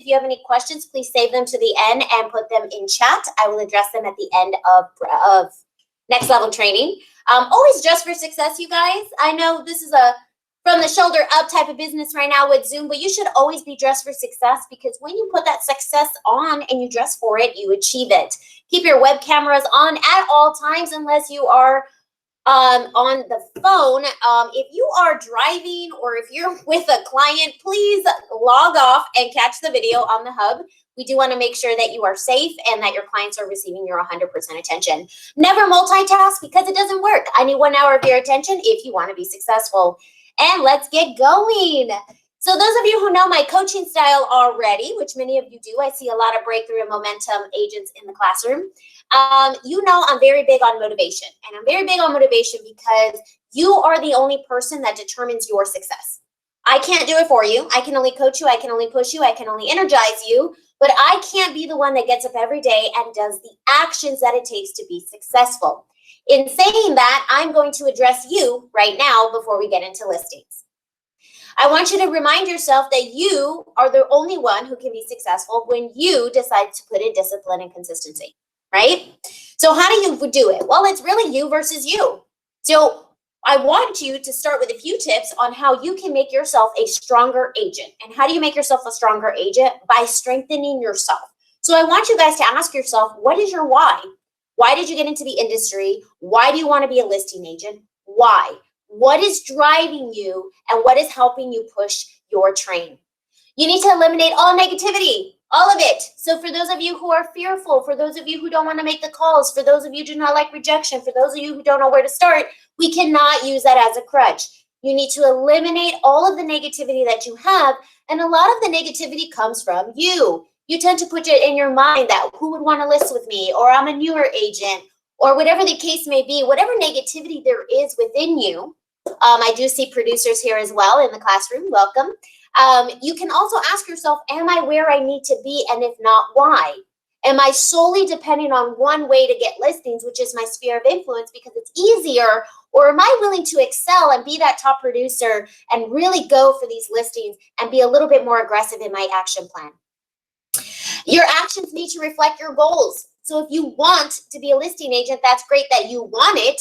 If you have any questions, please save them to the end and put them in chat. I will address them at the end of next level training. Always dress for success, you guys. I know this is a from the shoulder up type of business right now with Zoom, but you should always be dressed for success, because when you put that success on and you dress for it, you achieve it. Keep your web cameras on at all times unless you are on the phone. If you are driving or if you're with a client, please log off and catch the video on the hub. We do want to make sure that you are safe and that your clients are receiving your 100% attention. Never multitask, because it doesn't work. I need 1 hour of your attention if you want to be successful. And let's get going. So those of you who know my coaching style already, which many of you do, I see a lot of breakthrough and momentum agents in the classroom. You know I'm very big on motivation. And I'm very big on motivation because you are the only person that determines your success. I can't do it for you. I can only coach you. I can only push you. I can only energize you. But I can't be the one that gets up every day and does the actions that it takes to be successful. In saying that, I'm going to address you right now before we get into listings. I want you to remind yourself that you are the only one who can be successful when you decide to put in discipline and consistency, right? So how do you do it? Well, it's really you versus you. So I want you to start with a few tips on how you can make yourself a stronger agent. And how do you make yourself a stronger agent? By strengthening yourself. So I want you guys to ask yourself, what is your why? Why did you get into the industry? Why do you want to be a listing agent? Why? What is driving you and what is helping you push your train? You need to eliminate all negativity, all of it. So for those of you who are fearful, for those of you who don't want to make the calls, for those of you who do not like rejection, for those of you who don't know where to start, we cannot use that as a crutch. You need to eliminate all of the negativity that you have. And a lot of the negativity comes from you. You tend to put it in your mind that who would want to list with me, or I'm a newer agent, or whatever the case may be, whatever negativity there is within you. I do see producers here as well in the classroom. Welcome. You can also ask yourself, am I where I need to be? And if not, why? Am I solely depending on one way to get listings, which is my sphere of influence because it's easier? Or am I willing to excel and be that top producer and really go for these listings and be a little bit more aggressive in my action plan? Your actions need to reflect your goals. So if you want to be a listing agent, that's great that you want it,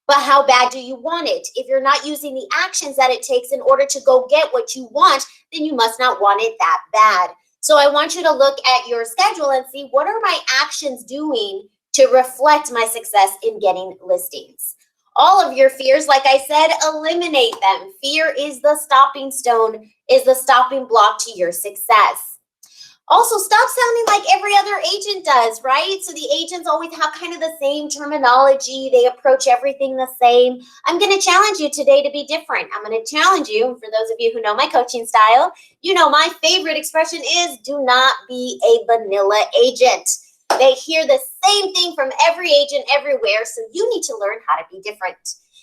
but how bad do you want it? If you're not using the actions that it takes in order to go get what you want, then you must not want it that bad. So I want you to look at your schedule and see, what are my actions doing to reflect my success in getting listings? All of your fears, like I said, eliminate them. Fear is the stopping stone, is the stopping block to your success. Also, stop sounding like every other agent does, right? So the agents always have kind of the same terminology. They approach everything the same. I'm going to challenge you today to be different. I'm going to challenge you. And for those of you who know my coaching style, you know my favorite expression is do not be a vanilla agent. They hear the same thing from every agent everywhere. So you need to learn how to be different.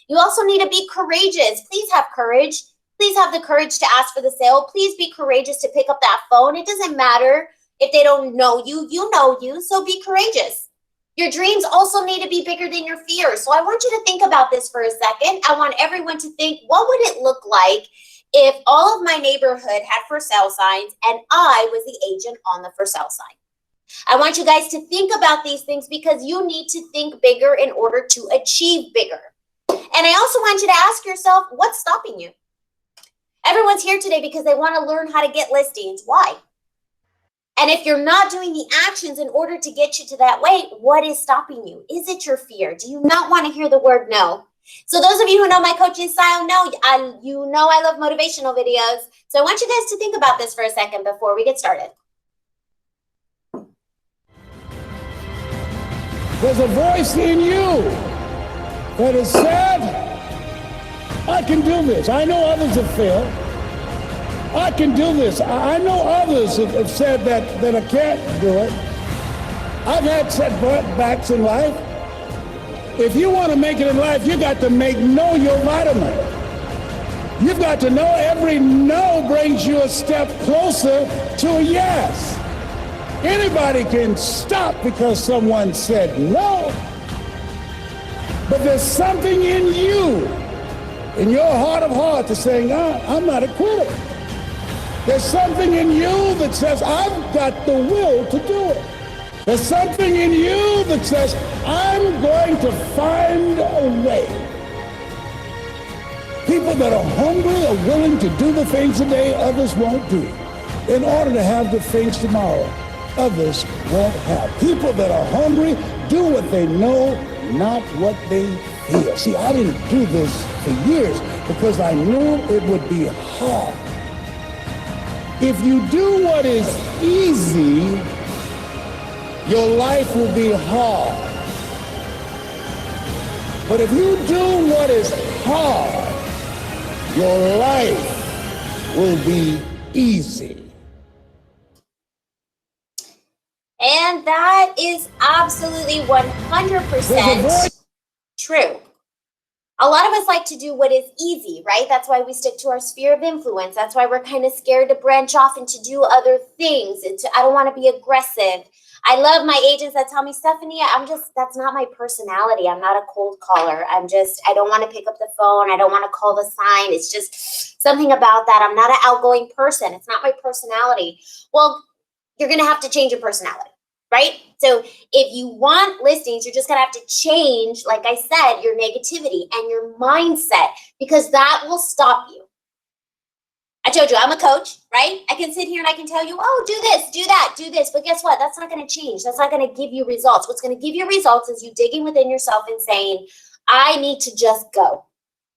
You also need to be courageous. Please have courage. Please have the courage to ask for the sale. Please be courageous to pick up that phone. It doesn't matter if they don't know you. You know you, so be courageous. Your dreams also need to be bigger than your fears. So I want you to think about this for a second. I want everyone to think, what would it look like if all of my neighborhood had for sale signs and I was the agent on the for sale sign? I want you guys to think about these things because you need to think bigger in order to achieve bigger. And I also want you to ask yourself, what's stopping you? Everyone's here today because they want to learn how to get listings. Why? And if you're not doing the actions in order to get you to that way, what is stopping you? Is it your fear? Do you not want to hear the word no? So those of you who know my coaching style know, I love motivational videos. So I want you guys to think about this for a second before we get started. There's a voice in you that has said, I can do this. I know others have failed. I can do this. I know others have said that I can't do it. I've had setbacks in life. If you want to make it in life, you got to know your vitamin. You've got to know every no brings you a step closer to a yes. Anybody can stop because someone said no. But there's something in you, in your heart of hearts, to saying, I'm not a quitter. There's something in you that says, I've got the will to do it. There's something in you that says, I'm going to find a way. People that are hungry are willing to do the things today others won't do in order to have the things tomorrow others won't have. People that are hungry do what they know, not what they feel. See, I didn't do this for years because I knew it would be hard. If you do what is easy, your life will be hard. But if you do what is hard, your life will be easy. And that is absolutely 100% true. A lot of us like to do what is easy, right? That's why we stick to our sphere of influence. That's why we're kind of scared to branch off and to do other things. I don't want to be aggressive. I love my agents that tell me, Stephanie, that's not my personality. I'm not a cold caller. I don't want to pick up the phone. I don't want to call the sign. It's just something about that. I'm not an outgoing person. It's not my personality. Well, you're going to have to change your personality, right? So if you want listings, you're just going to have to change, like I said, your negativity and your mindset, because that will stop you. I told you I'm a coach, right? I can sit here and I can tell you, oh, do this, do that, do this. But guess what? That's not going to change. That's not going to give you results. What's going to give you results is you digging within yourself and saying, I need to just go.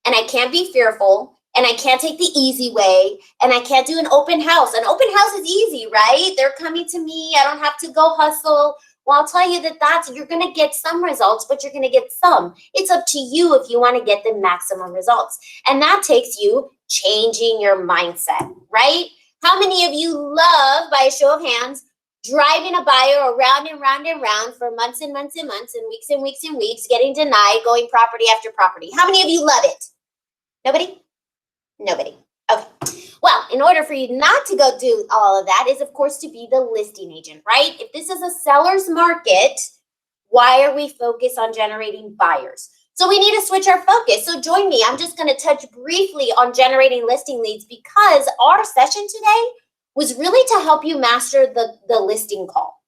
And I can't be fearful. And I can't take the easy way. And I can't do an open house. An open house is easy, right? They're coming to me. I don't have to go hustle. Well, I'll tell you you're going to get some results, but you're going to get some. It's up to you if you want to get the maximum results. And that takes you changing your mindset, right? How many of you love, by a show of hands, driving a buyer around and round and round for months and months and months and weeks and weeks and weeks, getting denied, going property after property? How many of you love it? Nobody? Nobody. Okay. Well, in order for you not to go do all of that is, of course, to be the listing agent, right? If this is a seller's market, why are we focused on generating buyers? So we need to switch our focus. So join me. I'm just going to touch briefly on generating listing leads because our session today was really to help you master the listing call.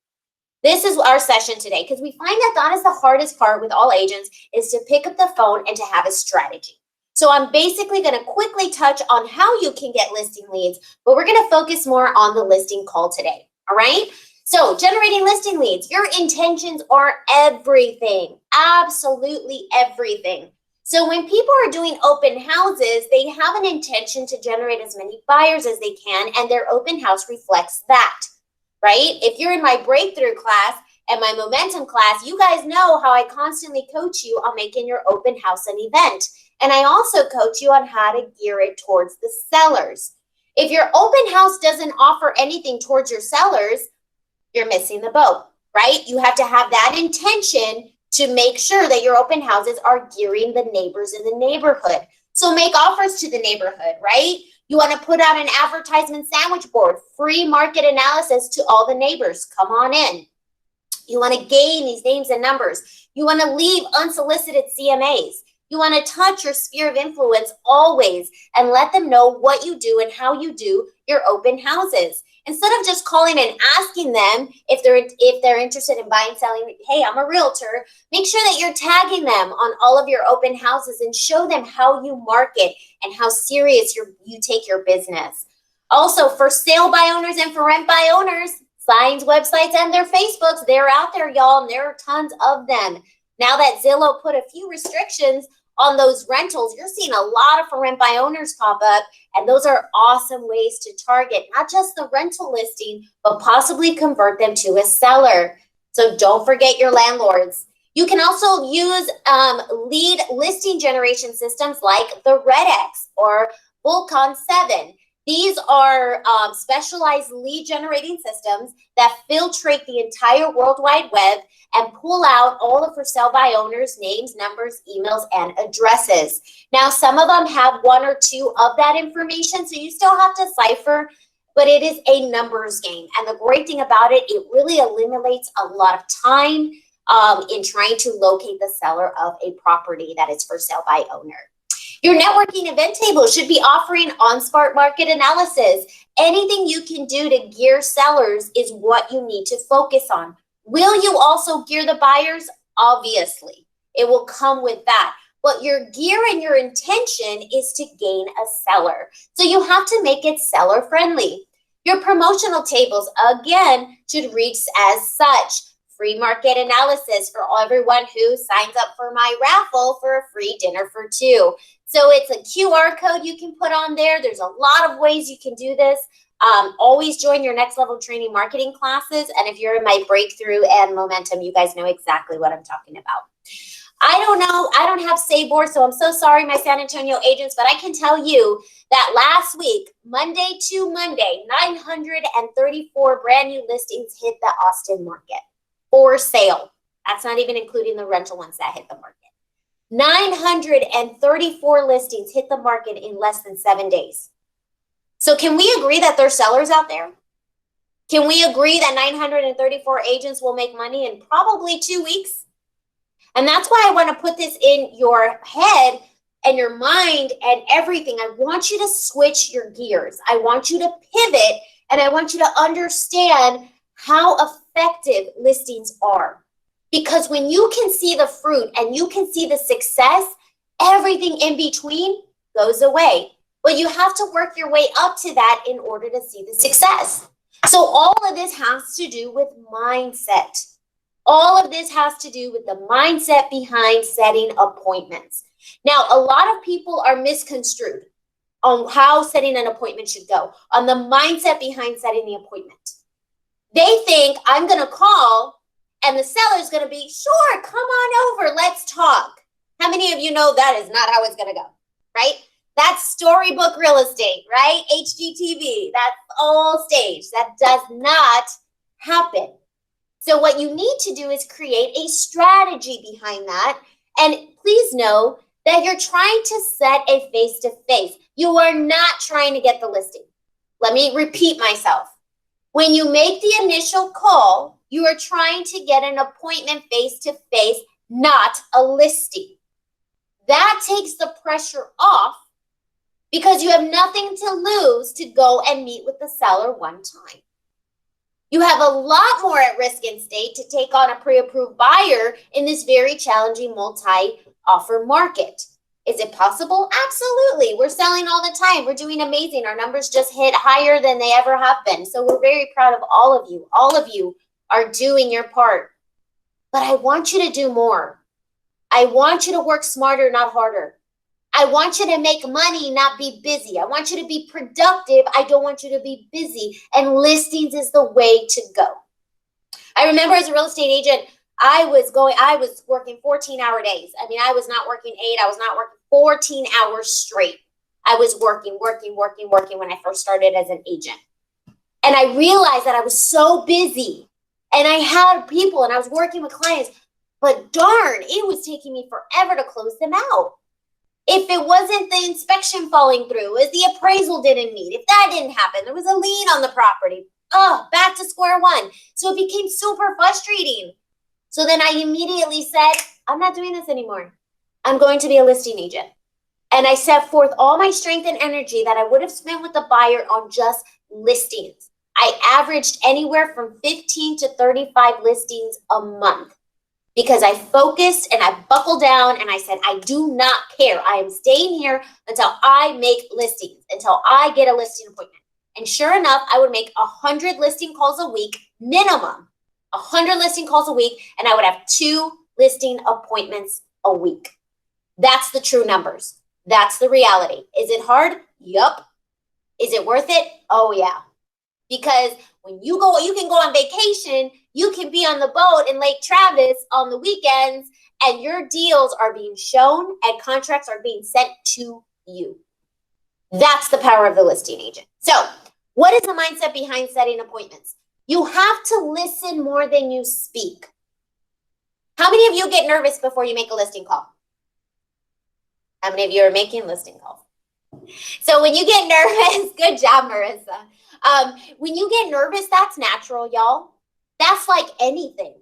This is our session today because we find that is the hardest part with all agents is to pick up the phone and to have a strategy. So I'm basically going to quickly touch on how you can get listing leads, but we're going to focus more on the listing call today. All right. So generating listing leads, your intentions are everything, absolutely everything. So when people are doing open houses, they have an intention to generate as many buyers as they can, and their open house reflects that, right? If you're in my breakthrough class and my momentum class, you guys know how I constantly coach you on making your open house an event. And I also coach you on how to gear it towards the sellers. If your open house doesn't offer anything towards your sellers, you're missing the boat, right? You have to have that intention to make sure that your open houses are gearing the neighbors in the neighborhood. So make offers to the neighborhood, right? You want to put out an advertisement sandwich board, free market analysis to all the neighbors. Come on in. You want to gain these names and numbers. You want to leave unsolicited CMAs. You want to touch your sphere of influence always and let them know what you do and how you do your open houses. Instead of just calling and asking them if they're interested in buying, selling, hey, I'm a realtor, make sure that you're tagging them on all of your open houses and show them how you market and how serious you take your business. Also, for sale by owners and for rent by owners, signs, websites, and their Facebooks, they're out there, y'all, and there are tons of them. Now that Zillow put a few restrictions on those rentals, you're seeing a lot of for rent by owners pop up, and those are awesome ways to target not just the rental listing, but possibly convert them to a seller. So don't forget your landlords. You can also use lead listing generation systems like the RedX or Volcon 7. These are specialized lead generating systems that filtrate the entire World Wide Web and pull out all of for sale by owners' names, numbers, emails, and addresses. Now, some of them have one or two of that information, so you still have to cipher, but it is a numbers game. And the great thing about it, it really eliminates a lot of time in trying to locate the seller of a property that is for sale by owner. Your networking event table should be offering on-spot market analysis Anything you can do to gear sellers is what you need to focus on. Will you also gear the buyers? Obviously, it will come with that. But your gear and your intention is to gain a seller. So you have to make it seller friendly. Your promotional tables, again, should read as such. Free market analysis for everyone who signs up for my raffle for a free dinner for two. So it's a QR code you can put on there. There's a lot of ways you can do this. Always join your next level training marketing classes. And if you're in my breakthrough and momentum, you guys know exactly what I'm talking about. I don't know. I don't have Sabor, so I'm so sorry, my San Antonio agents, but I can tell you that last week, Monday to Monday, 934 brand new listings hit the Austin market for sale. That's not even including the rental ones that hit the market. 934 listings hit the market in less than 7 days. So can we agree that there's sellers out there? Can we agree that 934 agents will make money in probably 2 weeks? And that's why I want to put this in your head and your mind and everything. I want you to switch your gears. I want you to pivot, and I want you to understand how effective listings are. Because when you can see the fruit and you can see the success, everything in between goes away. But you have to work your way up to that in order to see the success. So all of this has to do with mindset. All of this has to do with the mindset behind setting appointments. Now, a lot of people are misconstrued on how setting an appointment should go, on the mindset behind setting the appointment. They think I'm going to call and the seller's going to be, sure, come on over, let's talk. How many of you know that is not how it's going to go, right? That's storybook real estate, right? HGTV, that's all staged. That does not happen. So what you need to do is create a strategy behind that. And please know that you're trying to set a face-to-face. You are not trying to get the listing. Let me repeat myself. When you make the initial call, you are trying to get an appointment face-to-face, not a listing. That takes the pressure off because you have nothing to lose to go and meet with the seller one time. You have a lot more at risk in state to take on a pre-approved buyer in this very challenging multi-offer market. Is it possible? Absolutely. We're selling all the time. We're doing amazing. Our numbers just hit higher than they ever have been. So we're very proud of all of you. All of you are doing your part. But I want you to do more. I want you to work smarter, not harder. I want you to make money, not be busy. I want you to be productive. I don't want you to be busy. And listings is the way to go. I remember as a real estate agent, I was working 14-hour days. I mean, I was not working 8. I was not working 14 hours straight. I was working when I first started as an agent. And I realized that I was so busy and I had people and I was working with clients, but darn, it was taking me forever to close them out. If it wasn't the inspection falling through, if the appraisal didn't meet, if that didn't happen, there was a lien on the property. Back to square one. So it became super frustrating. So then I immediately said, I'm not doing this anymore. I'm going to be a listing agent. And I set forth all my strength and energy that I would have spent with the buyer on just listings. I averaged anywhere from 15 to 35 listings a month. Because I focused and I buckled down and I said, I do not care. I am staying here until I make listings, until I get a listing appointment. And sure enough, I would make 100 listing calls a week, minimum, 100 listing calls a week, and I would have 2 listing appointments a week. That's the true numbers. That's the reality. Is it hard? Yup. Is it worth it? Oh, yeah. Because when you can go on vacation, you can be on the boat in Lake Travis on the weekends, and your deals are being shown and contracts are being sent to you. That's the power of the listing agent. So what is the mindset behind setting appointments? You have to listen more than you speak. How many of you get nervous before you make a listing call? How many of you are making listing calls? So when you get nervous, good job, Marissa. When you get nervous, that's natural, y'all. That's like anything.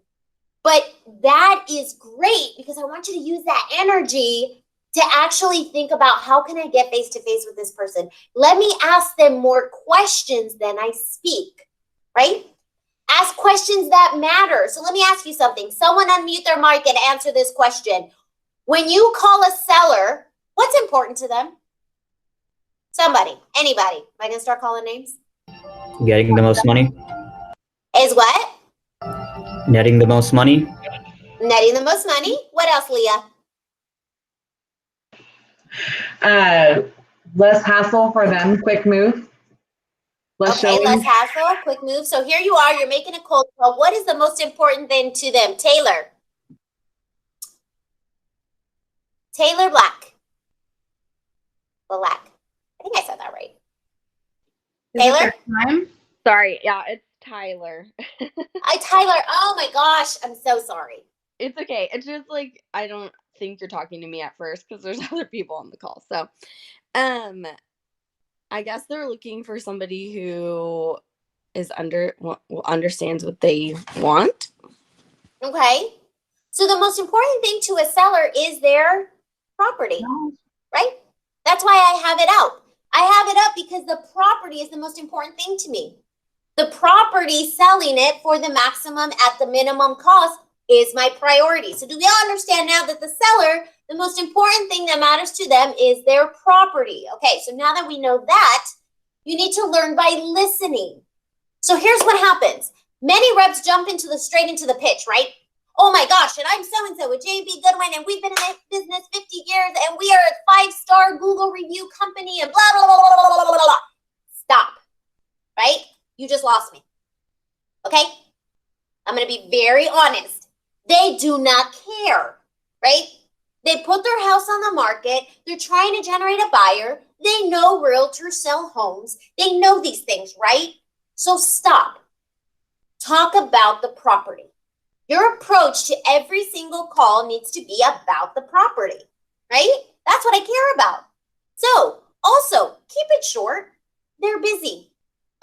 But that is great because I want you to use that energy to actually think about how can I get face-to-face with this person? Let me ask them more questions than I speak, right? Ask questions that matter. So let me ask you something. Someone unmute their mic and answer this question. When you call a seller, what's important to them? Somebody, anybody. Am I going to start calling names? Getting the most money. Is what? Netting the most money. Netting the most money. What else, Leah? Less hassle for them, quick move. Okay, less hassle, quick move. So here you are, you're making a cold call. What is the most important thing to them? Taylor. Taylor Black. Black. I think I said that right. Taylor? Time? Sorry, yeah, it's Tyler. Tyler. Oh my gosh, I'm so sorry. It's okay. It's just like I don't think you're talking to me at first because there's other people on the call. So, I guess they're looking for somebody who is understands what they want. Okay. So the most important thing to a seller is their property, right? That's why I have it out. I have it up because the property is the most important thing to me. The property, selling it for the maximum at the minimum cost is my priority. So do we all understand now that the seller, the most important thing that matters to them is their property? Okay, so now that we know that, you need to learn by listening. So here's what happens. Many reps jump straight into the pitch, right? Oh my gosh, and I'm so-and-so with JBGoodwin, and we've been in this business 50 years, and we are a 5-star Google review company, and blah, blah, blah, blah, blah, blah, blah. Stop, right? You just lost me, okay? I'm going to be very honest. They do not care, right? They put their house on the market. They're trying to generate a buyer. They know realtors sell homes. They know these things, right? So stop. Talk about the property. Your approach to every single call needs to be about the property, right? That's what I care about. So also keep it short. They're busy.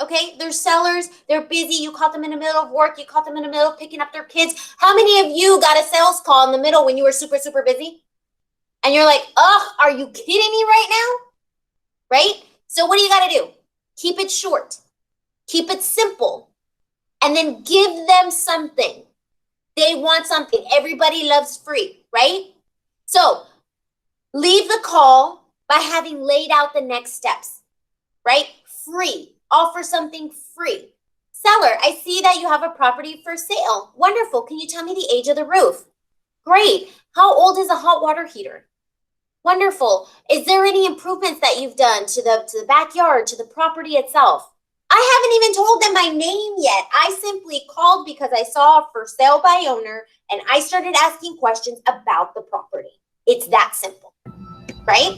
Okay, they're sellers, they're busy. You caught them in the middle of work. You caught them in the middle of picking up their kids. How many of you got a sales call in the middle when you were super, super busy? And you're like, ugh, are you kidding me right now? Right? So what do you got to do? Keep it short. Keep it simple. And then give them something. They want something. Everybody loves free, right? So leave the call by having laid out the next steps, right? Free. Offer something free. Seller, I see that you have a property for sale. Wonderful. Can you tell me the age of the roof? Great. How old is a hot water heater? Wonderful. Is there any improvements that you've done to the backyard, to the property itself? I haven't even told them my name yet. I simply called because I saw a for sale by owner and I started asking questions about the property. It's that simple, right?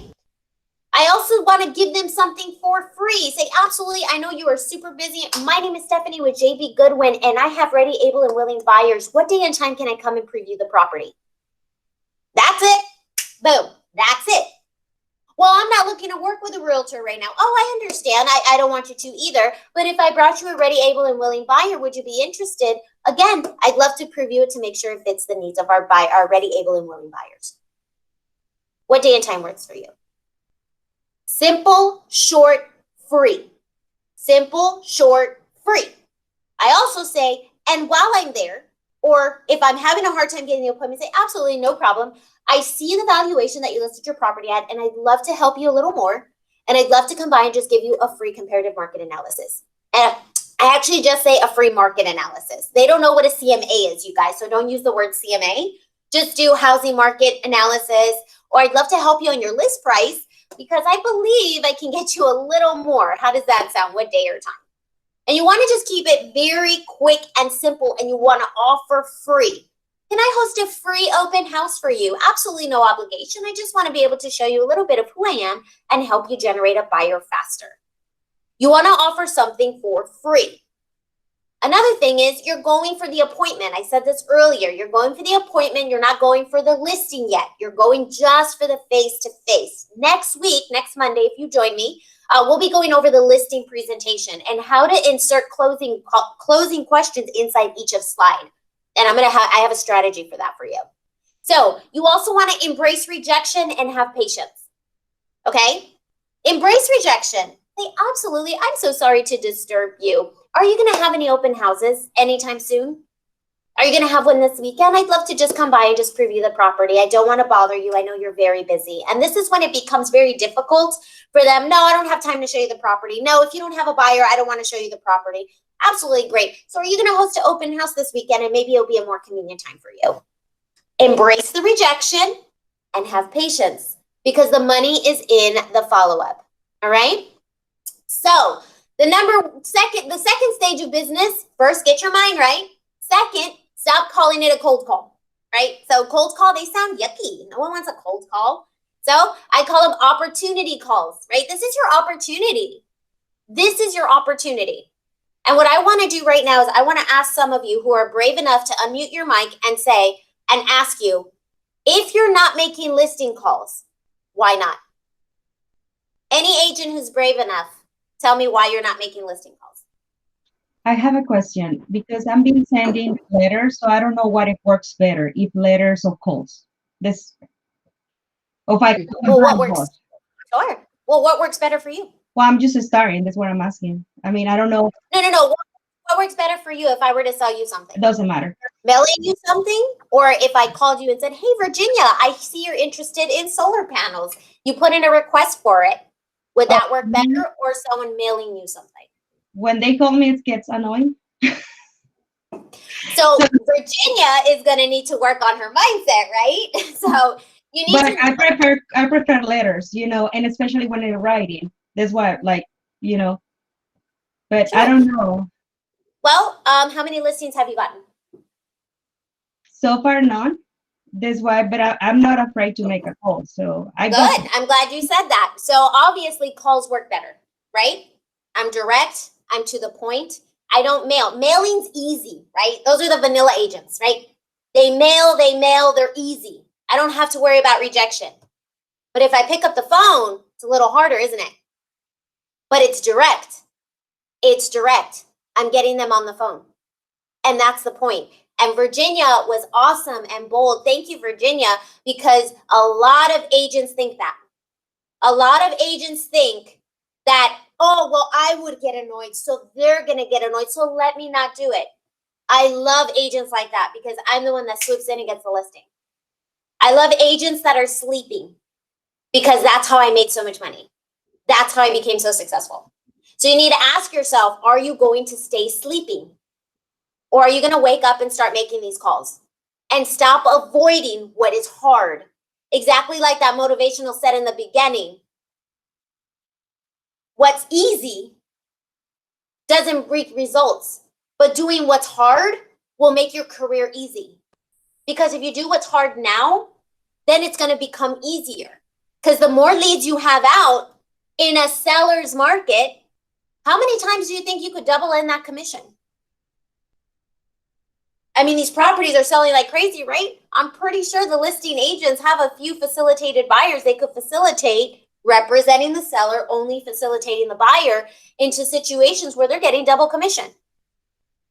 I also want to give them something for free. Say, absolutely, I know you are super busy. My name is Stephanie with JBGoodwin, and I have ready, able, and willing buyers. What day and time can I come and preview the property? That's it. Boom. That's it. Well, I'm not looking to work with a realtor right now. Oh, I understand. I don't want you to either. But if I brought you a ready, able, and willing buyer, would you be interested? Again, I'd love to preview it to make sure it fits the needs of our ready, able, and willing buyers. What day and time works for you? Simple, short, free. Simple, short, free. I also say, and while I'm there, or if I'm having a hard time getting the appointment, say, absolutely, no problem. I see the valuation that you listed your property at, and I'd love to help you a little more. And I'd love to come by and just give you a free comparative market analysis. And I actually just say a free market analysis. They don't know what a CMA is, you guys, so don't use the word CMA. Just do housing market analysis, or I'd love to help you on your list price because I believe I can get you a little more. How does that sound? What day or time? And you want to just keep it very quick and simple, and you want to offer free. Can I host a free open house for you? Absolutely no obligation. I just want to be able to show you a little bit of who I am and help you generate a buyer faster. You want to offer something for free. Another thing is you're going for the appointment. I said this earlier. You're going for the appointment. You're not going for the listing yet. You're going just for the face-to-face. Next week, next Monday, if you join me, we'll be going over the listing presentation and how to insert closing questions inside each of slide. And I have a strategy for that for you. So you also want to embrace rejection and have patience. Okay? Embrace rejection. Say, absolutely, I'm so sorry to disturb you. Are you going to have any open houses anytime soon? Are you going to have one this weekend? I'd love to just come by and just preview the property. I don't want to bother you. I know you're very busy. And this is when it becomes very difficult for them. No, I don't have time to show you the property. No, if you don't have a buyer, I don't want to show you the property. Absolutely great. So are you going to host an open house this weekend? And maybe it'll be a more convenient time for you. Embrace the rejection and have patience because the money is in the follow-up. All right? So the second stage of business, first, get your mind right. Second, stop calling it a cold call, right? So cold call, they sound yucky. No one wants a cold call. So I call them opportunity calls, right? This is your opportunity. This is your opportunity. And what I want to do right now is I want to ask some of you who are brave enough to unmute your mic and say, and ask you, if you're not making listing calls, why not? Any agent who's brave enough, tell me why you're not making listing calls. I have a question because I've been sending letters, so I don't know what it works better, if letters or calls. This, or if I Well, what works? Sure. Well, what works better for you? Well, I'm just starting. That's what I'm asking. I mean, I don't know. No. What works better for you if I were to sell you something? It doesn't matter. Mailing you something, or if I called you and said, hey, Virginia, I see you're interested in solar panels. You put in a request for it. Would that work better, or someone mailing you something? When they call me, it gets annoying. So Virginia is going to need to work on her mindset, right? So you need to. But I prefer letters, you know, and especially when they're writing. That's why, like, you know. But sure. I don't know. Well, how many listings have you gotten? So far, none. That's why, but I'm not afraid to make a call. So Good. I'm glad you said that. So obviously, calls work better, right? I'm direct. I'm to the point. I don't mail. Mailing's easy, right? Those are the vanilla agents, right? They mail, they're easy. I don't have to worry about rejection. But if I pick up the phone, it's a little harder, isn't it? But it's direct. It's direct. I'm getting them on the phone. And that's the point. And Virginia was awesome and bold. Thank you, Virginia, because a lot of agents think that. A lot of agents think that, oh, well, I would get annoyed, so they're going to get annoyed, so let me not do it. I love agents like that because I'm the one that swoops in and gets the listing. I love agents that are sleeping because that's how I made so much money. That's how I became so successful. So you need to ask yourself, are you going to stay sleeping? Or are you going to wake up and start making these calls? And stop avoiding what is hard. Exactly like that motivational said in the beginning. What's easy doesn't bring results, but doing what's hard will make your career easy. Because if you do what's hard now, then it's going to become easier. Because the more leads you have out in a seller's market, how many times do you think you could double in that commission? I mean, these properties are selling like crazy, right? I'm pretty sure the listing agents have a few facilitated buyers they could facilitate, representing the seller, only facilitating the buyer into situations where they're getting double commission.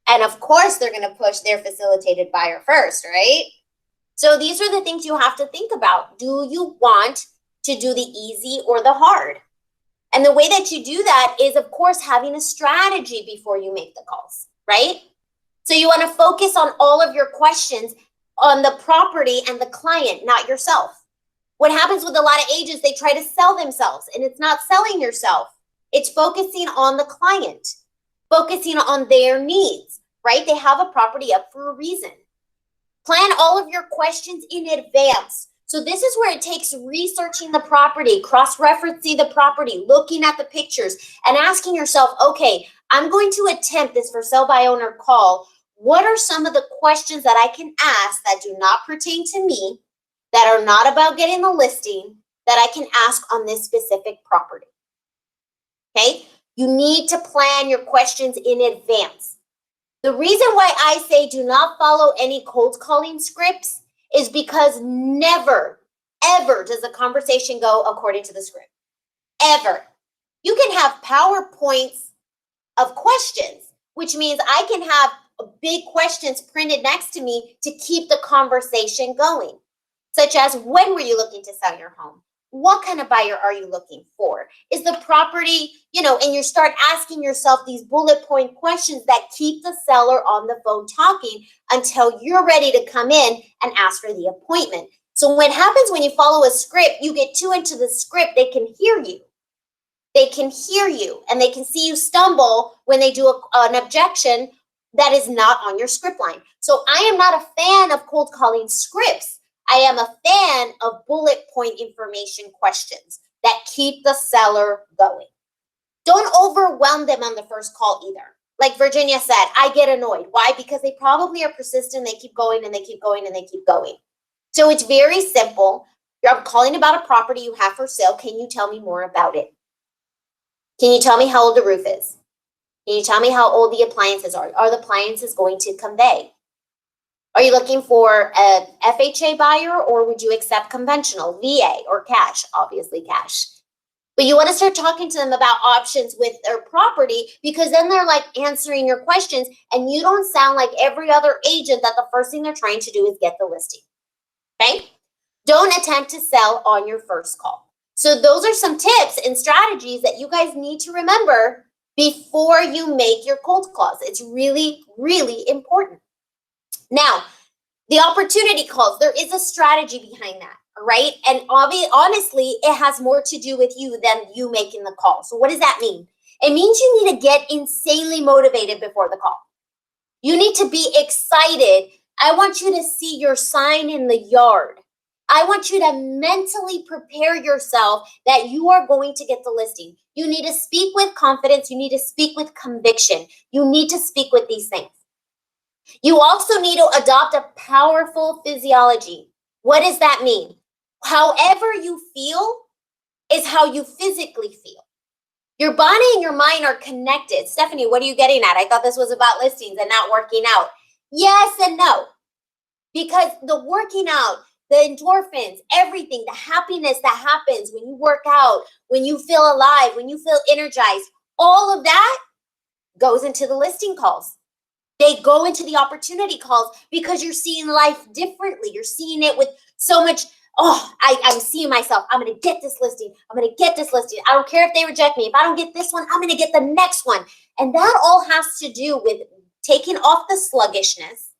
And of course, they're going to push their facilitated buyer first, right? So these are the things you have to think about. Do you want to do the easy or the hard? And the way that you do that is, of course, having a strategy before you make the calls, right? So you want to focus on all of your questions on the property and the client, not yourself. What happens with a lot of agents, they try to sell themselves, and it's not selling yourself. It's focusing on the client, focusing on their needs, right? They have a property up for a reason. Plan all of your questions in advance. So this is where it takes researching the property, cross-referencing the property, looking at the pictures, and asking yourself, okay, I'm going to attempt this for sell by owner call. What are some of the questions that I can ask that do not pertain to me, that are not about getting the listing, that I can ask on this specific property? Okay, you need to plan your questions in advance. The reason why I say do not follow any cold calling scripts is because never, ever does a conversation go according to the script. Ever. You can have PowerPoints of questions, which means I can have big questions printed next to me to keep the conversation going. such as when were you looking to sell your home? What kind of buyer are you looking for? Is the property, and you start asking yourself these bullet point questions that keep the seller on the phone talking until you're ready to come in and ask for the appointment. So what happens when you follow a script, you get too into the script, they can hear you. They can hear you and they can see you stumble when they do an objection that is not on your script line. So I am not a fan of cold calling scripts. I am a fan of bullet point information questions that keep the seller going. Don't overwhelm them on the first call either. Like Virginia said, I get annoyed. Why? Because they probably are persistent. They keep going and they keep going and they keep going. So it's very simple. You're calling about a property you have for sale. Can you tell me more about it? Can you tell me how old the roof is? Can you tell me how old the appliances are? Are the appliances going to convey? Are you looking for an FHA buyer or would you accept conventional, VA, or cash? Obviously cash. But you want to start talking to them about options with their property because then they're like answering your questions and you don't sound like every other agent that the first thing they're trying to do is get the listing. Okay? Don't attempt to sell on your first call. So those are some tips and strategies that you guys need to remember before you make your cold calls. It's really, really important. Now, the opportunity calls, there is a strategy behind that, all right? And honestly, it has more to do with you than you making the call. So what does that mean? It means you need to get insanely motivated before the call. You need to be excited. I want you to see your sign in the yard. I want you to mentally prepare yourself that you are going to get the listing. You need to speak with confidence. You need to speak with conviction. You need to speak with these things. You also need to adopt a powerful physiology. What does that mean? However you feel is how you physically feel. Your body and your mind are connected. Stephanie, what are you getting at? I thought this was about listings and not working out. Yes and no. Because the working out, the endorphins, everything, the happiness that happens when you work out, when you feel alive, when you feel energized, all of that goes into the listing calls. They go into the opportunity calls because you're seeing life differently. You're seeing it with so much, I'm seeing myself. I'm going to get this listing. I'm going to get this listing. I don't care if they reject me. If I don't get this one, I'm going to get the next one. And that all has to do with taking off the sluggishness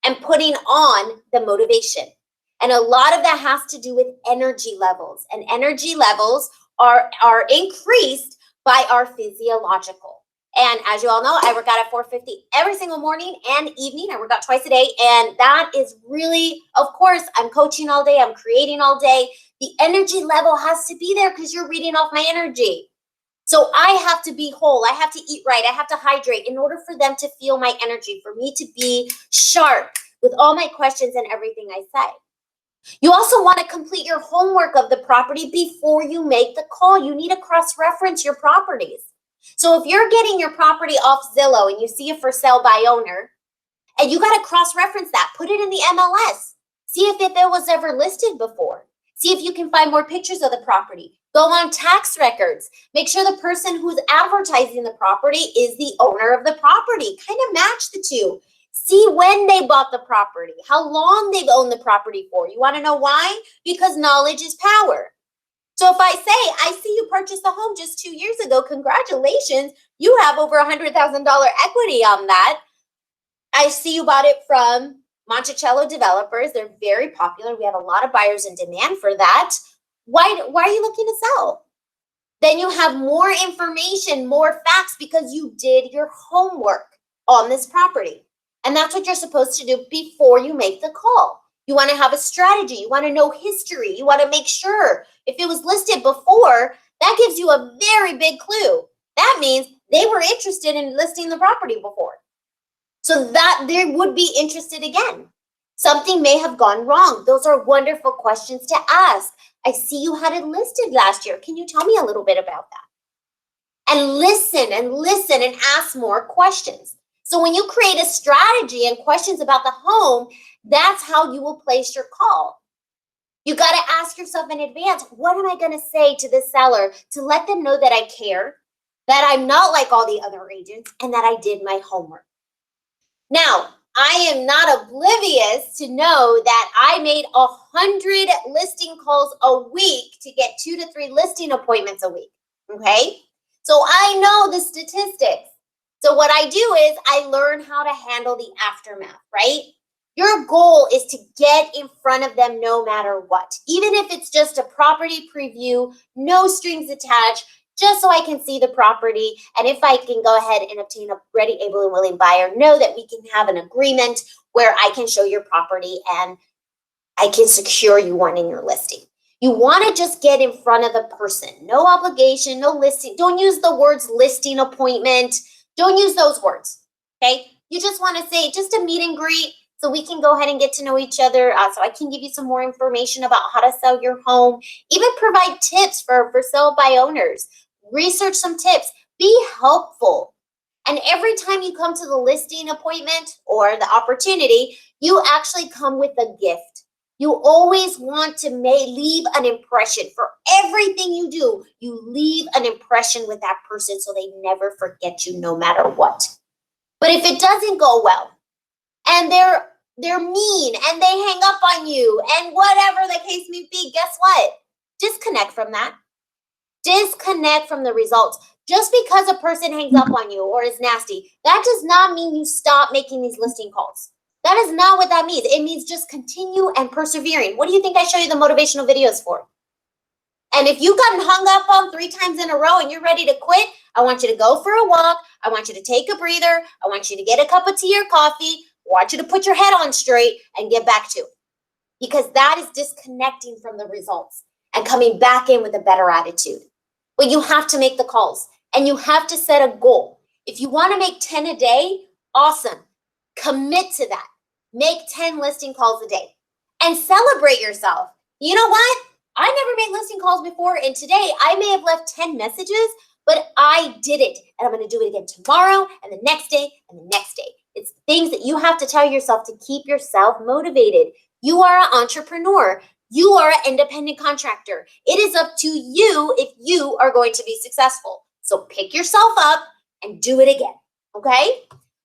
and putting on the motivation. And a lot of that has to do with energy levels. And energy levels are increased by our physiological. And as you all know, I work out at 4:50 every single morning and evening. I work out twice a day. And that is really, of course, I'm coaching all day. I'm creating all day. The energy level has to be there because you're reading off my energy. So I have to be whole. I have to eat right. I have to hydrate in order for them to feel my energy, for me to be sharp with all my questions and everything I say. You also want to complete your homework of the property before you make the call. You need to cross-reference your properties. So if you're getting your property off Zillow and you see a for sale by owner, and you got to cross-reference that, put it in the MLS. See if it was ever listed before. See if you can find more pictures of the property. Go on tax records. Make sure the person who's advertising the property is the owner of the property. Kind of match the two. See when they bought the property, how long they've owned the property for. You want to know why? Because knowledge is power. So if I say, I see you purchased a home just 2 years ago, congratulations, you have over $100,000 equity on that. I see you bought it from Monticello developers. They're very popular. We have a lot of buyers in demand for that. Why are you looking to sell? Then you have more information, more facts because you did your homework on this property. And that's what you're supposed to do before you make the call. You want to have a strategy. You want to know history. You want to make sure if it was listed before, that gives you a very big clue. That means they were interested in listing the property before. So that they would be interested again. Something may have gone wrong. Those are wonderful questions to ask. I see you had it listed last year. Can you tell me a little bit about that? And listen and ask more questions. So when you create a strategy and questions about the home, that's how you will place your call. You got to ask yourself in advance, what am I going to say to the seller to let them know that I care, that I'm not like all the other agents, and that I did my homework. Now, I am not oblivious to know that I made 100 listing calls a week to get 2 to 3 listing appointments a week. Okay. So I know the statistics. So what I do is I learn how to handle the aftermath, right? Your goal is to get in front of them no matter what. Even if it's just a property preview, no strings attached, just so I can see the property. And if I can go ahead and obtain a ready, able, and willing buyer, know that we can have an agreement where I can show your property and I can secure you one in your listing. You want to just get in front of the person. No obligation, no listing. Don't use the words listing appointment. Don't use those words, okay? You just want to say just a meet and greet so we can go ahead and get to know each other. So I can give you some more information about how to sell your home. Even provide tips for sale by owners. Research some tips. Be helpful. And every time you come to the listing appointment or the opportunity, you actually come with a gift. You always want to leave an impression. For everything you do, you leave an impression with that person so they never forget you no matter what. But if it doesn't go well and they're mean and they hang up on you and whatever the case may be, guess what? Disconnect from that. Disconnect from the results. Just because a person hangs up on you or is nasty, that does not mean you stop making these listing calls. That is not what that means. It means just continue and persevering. What do you think I show you the motivational videos for? And if you've gotten hung up on 3 times in a row and you're ready to quit, I want you to go for a walk. I want you to take a breather. I want you to get a cup of tea or coffee. I want you to put your head on straight and get back to it. Because that is disconnecting from the results and coming back in with a better attitude. But you have to make the calls and you have to set a goal. If you want to make 10 a day, awesome. Commit to that. Make 10 listing calls a day and celebrate yourself. You know what? I never made listing calls before, and today I may have left 10 messages, but I did it, and I'm going to do it again tomorrow and the next day and the next day. It's things that you have to tell yourself to keep yourself motivated. You are an entrepreneur. You are an independent contractor. It is up to you if you are going to be successful. So pick yourself up and do it again, okay?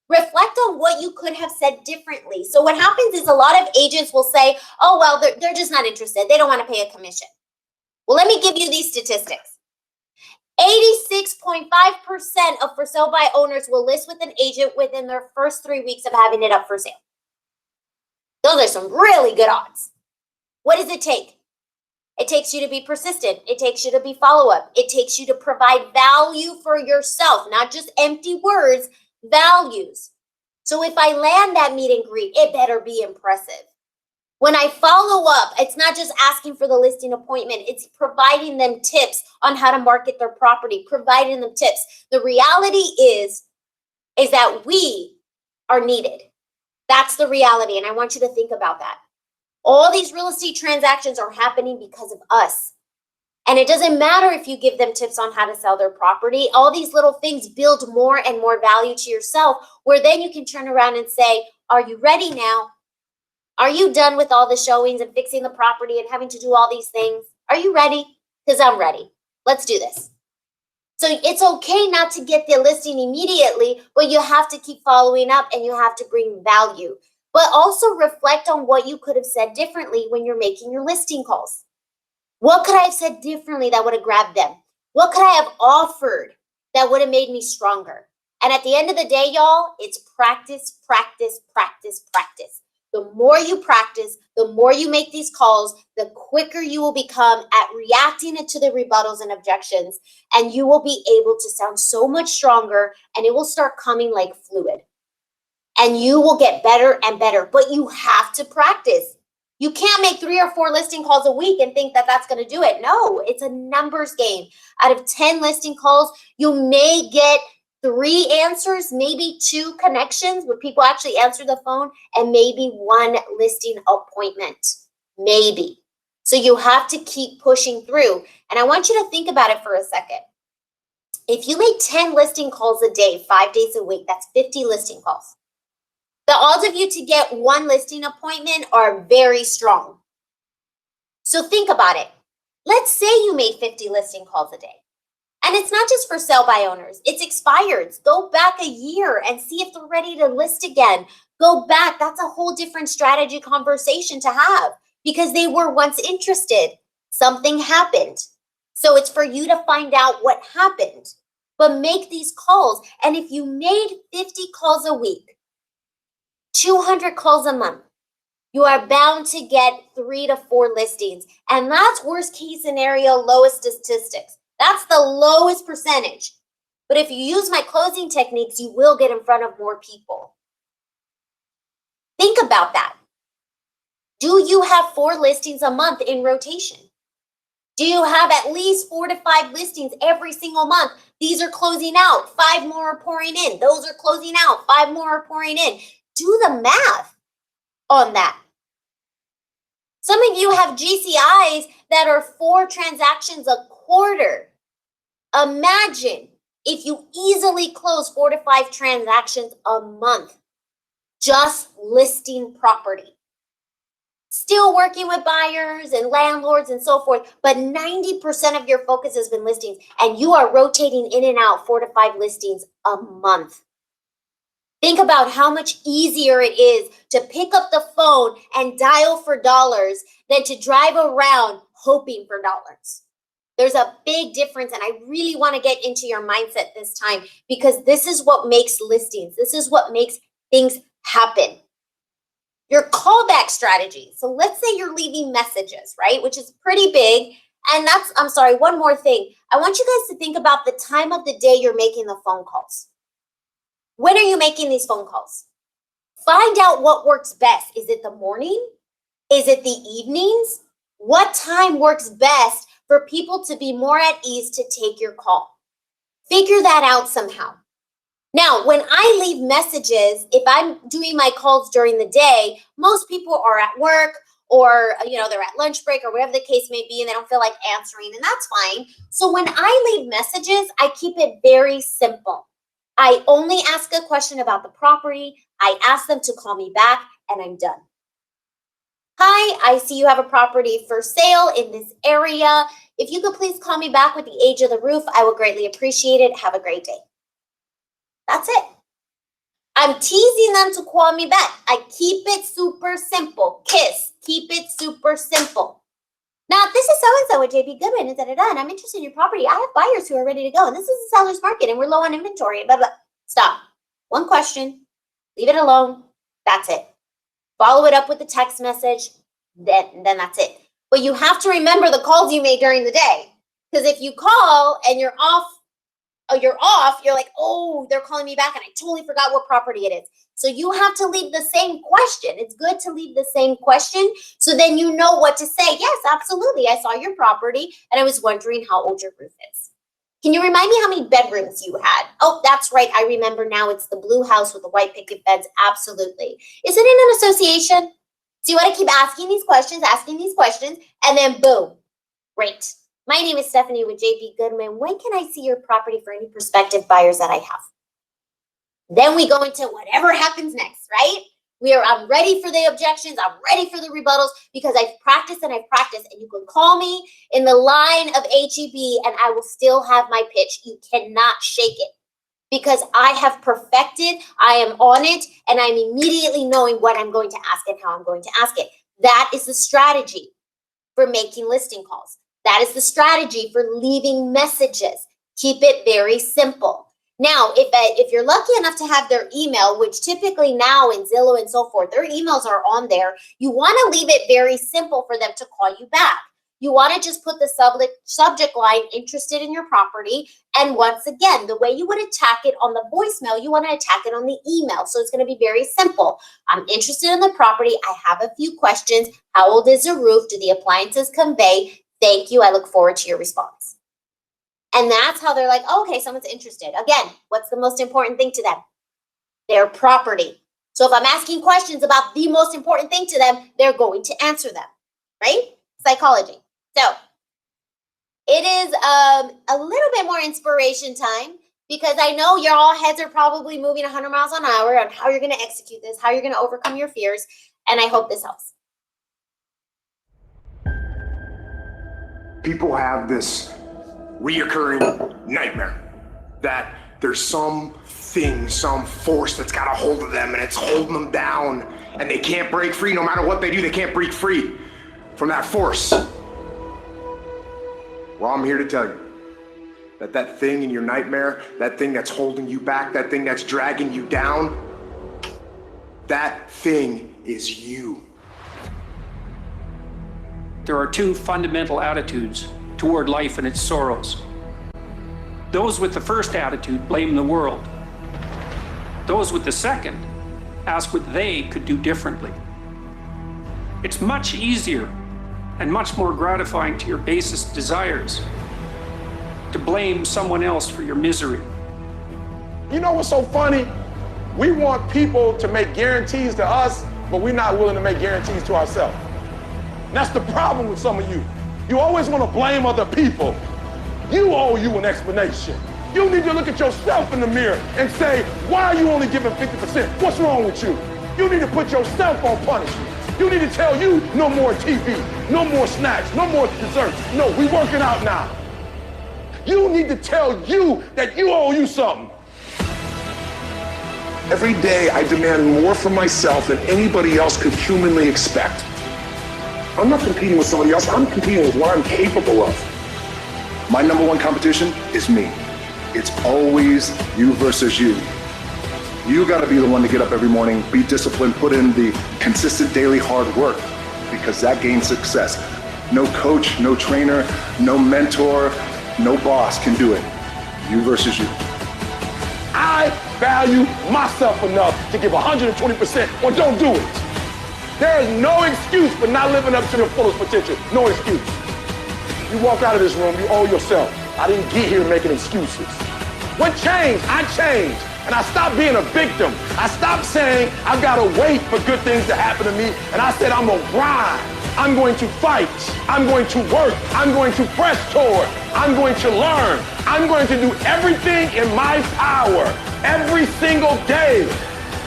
Reflect on what you could have said differently. So what happens is a lot of agents will say, oh, well, they're just not interested. They don't want to pay a commission. Well, let me give you these statistics. 86.5% of for sale by owners will list with an agent within their first 3 weeks of having it up for sale. Those are some really good odds. What does it take? It takes you to be persistent. It takes you to be follow-up. It takes you to provide value for yourself, not just empty words, values. So if I land that meet and greet, it better be impressive. When I follow up, it's not just asking for the listing appointment. It's providing them tips on how to market their property, providing them tips. The reality is that we are needed. That's the reality. And I want you to think about that. All these real estate transactions are happening because of us. And it doesn't matter if you give them tips on how to sell their property. All these little things build more and more value to yourself, where then you can turn around and say, are you ready now? Are you done with all the showings and fixing the property and having to do all these things? Are you ready? Because I'm ready. Let's do this. So it's okay not to get the listing immediately, but you have to keep following up and you have to bring value. But also reflect on what you could have said differently when you're making your listing calls. What could I have said differently that would have grabbed them? What could I have offered that would have made me stronger? And at the end of the day, y'all, it's practice, practice, practice, practice. The more you practice, the more you make these calls, the quicker you will become at reacting to the rebuttals and objections. And you will be able to sound so much stronger and it will start coming like fluid. And you will get better and better, but you have to practice. You can't make 3 or 4 listing calls a week and think that that's going to do it. No, it's a numbers game. Out of 10 listing calls, you may get 3 answers, maybe 2 connections where people actually answer the phone, and maybe 1 listing appointment, maybe. So you have to keep pushing through. And I want you to think about it for a second. If you make 10 listing calls a day, 5 days a week, that's 50 listing calls. The odds of you to get 1 listing appointment are very strong. So think about it. Let's say you made 50 listing calls a day. And it's not just for sale by owners. It's expireds. Go back a year and see if they're ready to list again. go back. That's a whole different strategy conversation to have because they were once interested. Something happened. So it's for you to find out what happened, but make these calls. And if you made 50 calls a week, 200 calls a month, you are bound to get 3 to 4 listings. And that's worst case scenario, lowest statistics. That's the lowest percentage. But if you use my closing techniques, you will get in front of more people. Think about that. Do you have 4 listings a month in rotation? Do you have at least 4 to 5 listings every single month? These are closing out, 5 more are pouring in. Those are closing out, 5 more are pouring in. Do the math on that. Some of you have GCIs that are 4 transactions a quarter. Imagine if you easily close 4 to 5 transactions a month, just listing property. Still working with buyers and landlords and so forth, but 90% of your focus has been listings, and you are rotating in and out 4 to 5 listings a month. Think about how much easier it is to pick up the phone and dial for dollars than to drive around hoping for dollars. There's a big difference, and I really want to get into your mindset this time because this is what makes listings. This is what makes things happen. Your callback strategy. So let's say you're leaving messages, right? Which is pretty big. And one more thing. I want you guys to think about the time of the day you're making the phone calls. When are you making these phone calls? Find out what works best. Is it the morning? Is it the evenings? What time works best for people to be more at ease to take your call? Figure that out somehow. Now, when I leave messages, if I'm doing my calls during the day, most people are at work or, they're at lunch break or whatever the case may be, and they don't feel like answering, and that's fine. So when I leave messages, I keep it very simple. I only ask a question about the property. I ask them to call me back, and I'm done. Hi, I see you have a property for sale in this area. If you could please call me back with the age of the roof, I will greatly appreciate it. Have a great day. That's it. I'm teasing them to call me back. I keep it super simple. KISS. Keep it super simple. Now, this is so-and-so with JBGoodwin, and I'm interested in your property. I have buyers who are ready to go, and this is a seller's market, and we're low on inventory, blah, blah. Stop. One question. Leave it alone. That's it. Follow it up with a text message. Then that's it. But you have to remember the calls you made during the day. Because if you call and you're off, you're like, oh, they're calling me back and I totally forgot what property it is. So you have to leave the same question. It's good to leave the same question so then you know what to say. Yes, absolutely. I saw your property and I was wondering how old your roof is. Can you remind me how many bedrooms you had? Oh, that's right. I remember now. It's the blue house with the white picket fence. Absolutely. Is it in an association? So you want to keep asking these questions, and then boom. Great. My name is Stephanie with JBGoodwin. When can I see your property for any prospective buyers that I have? Then we go into whatever happens next, right? I'm ready for the objections. I'm ready for the rebuttals because I've practiced, and you can call me in the line of HEB and I will still have my pitch. You cannot shake it because I have perfected, I am on it, and I'm immediately knowing what I'm going to ask and how I'm going to ask it. That is the strategy for making listing calls. That is the strategy for leaving messages. Keep it very simple. Now, if you're lucky enough to have their email, which typically now in Zillow and so forth, their emails are on there, you want to leave it very simple for them to call you back. You want to just put the subject line, interested in your property. And once again, the way you would attack it on the voicemail, you want to attack it on the email. So it's going to be very simple. I'm interested in the property. I have a few questions. How old is the roof? Do the appliances convey? Thank you. I look forward to your response. And that's how they're like, oh, okay, someone's interested. Again, what's the most important thing to them? Their property. So if I'm asking questions about the most important thing to them, they're going to answer them, right? Psychology. So it is a little bit more inspiration time because I know your all heads are probably moving 100 miles an hour on how you're going to execute this, how you're going to overcome your fears. And I hope this helps. People have this reoccurring nightmare that there's something, some force that's got a hold of them and it's holding them down and they can't break free. No matter what they do, they can't break free from that force. Well, I'm here to tell you that that thing in your nightmare, that thing that's holding you back, that thing that's dragging you down, that thing is you. There are two fundamental attitudes toward life and its sorrows. Those with the first attitude blame the world. Those with the second ask what they could do differently. It's much easier and much more gratifying to your basest desires to blame someone else for your misery. You know what's so funny? We want people to make guarantees to us, but we're not willing to make guarantees to ourselves. And that's the problem with some of you. You always want to blame other people. You owe you an explanation. You need to look at yourself in the mirror and say, why are you only giving 50%? What's wrong with you? You need to put yourself on punishment. You need to tell you no more TV, no more snacks, no more desserts. No, we working out now. You need to tell you that you owe you something. Every day I demand more from myself than anybody else could humanly expect. I'm not competing with somebody else, I'm competing with what I'm capable of. My number one competition is me. It's always you versus you. You gotta be the one to get up every morning, be disciplined, put in the consistent daily hard work, because that gains success. No coach, no trainer, no mentor, no boss can do it. You versus you. I value myself enough to give 120% or don't do it. There is no excuse for not living up to the fullest potential. No excuse. You walk out of this room, you owe yourself. I didn't get here making excuses. What changed? I changed. And I stopped being a victim. I stopped saying I've got to wait for good things to happen to me. And I said I'm going to grind. I'm going to fight. I'm going to work. I'm going to press toward. I'm going to learn. I'm going to do everything in my power every single day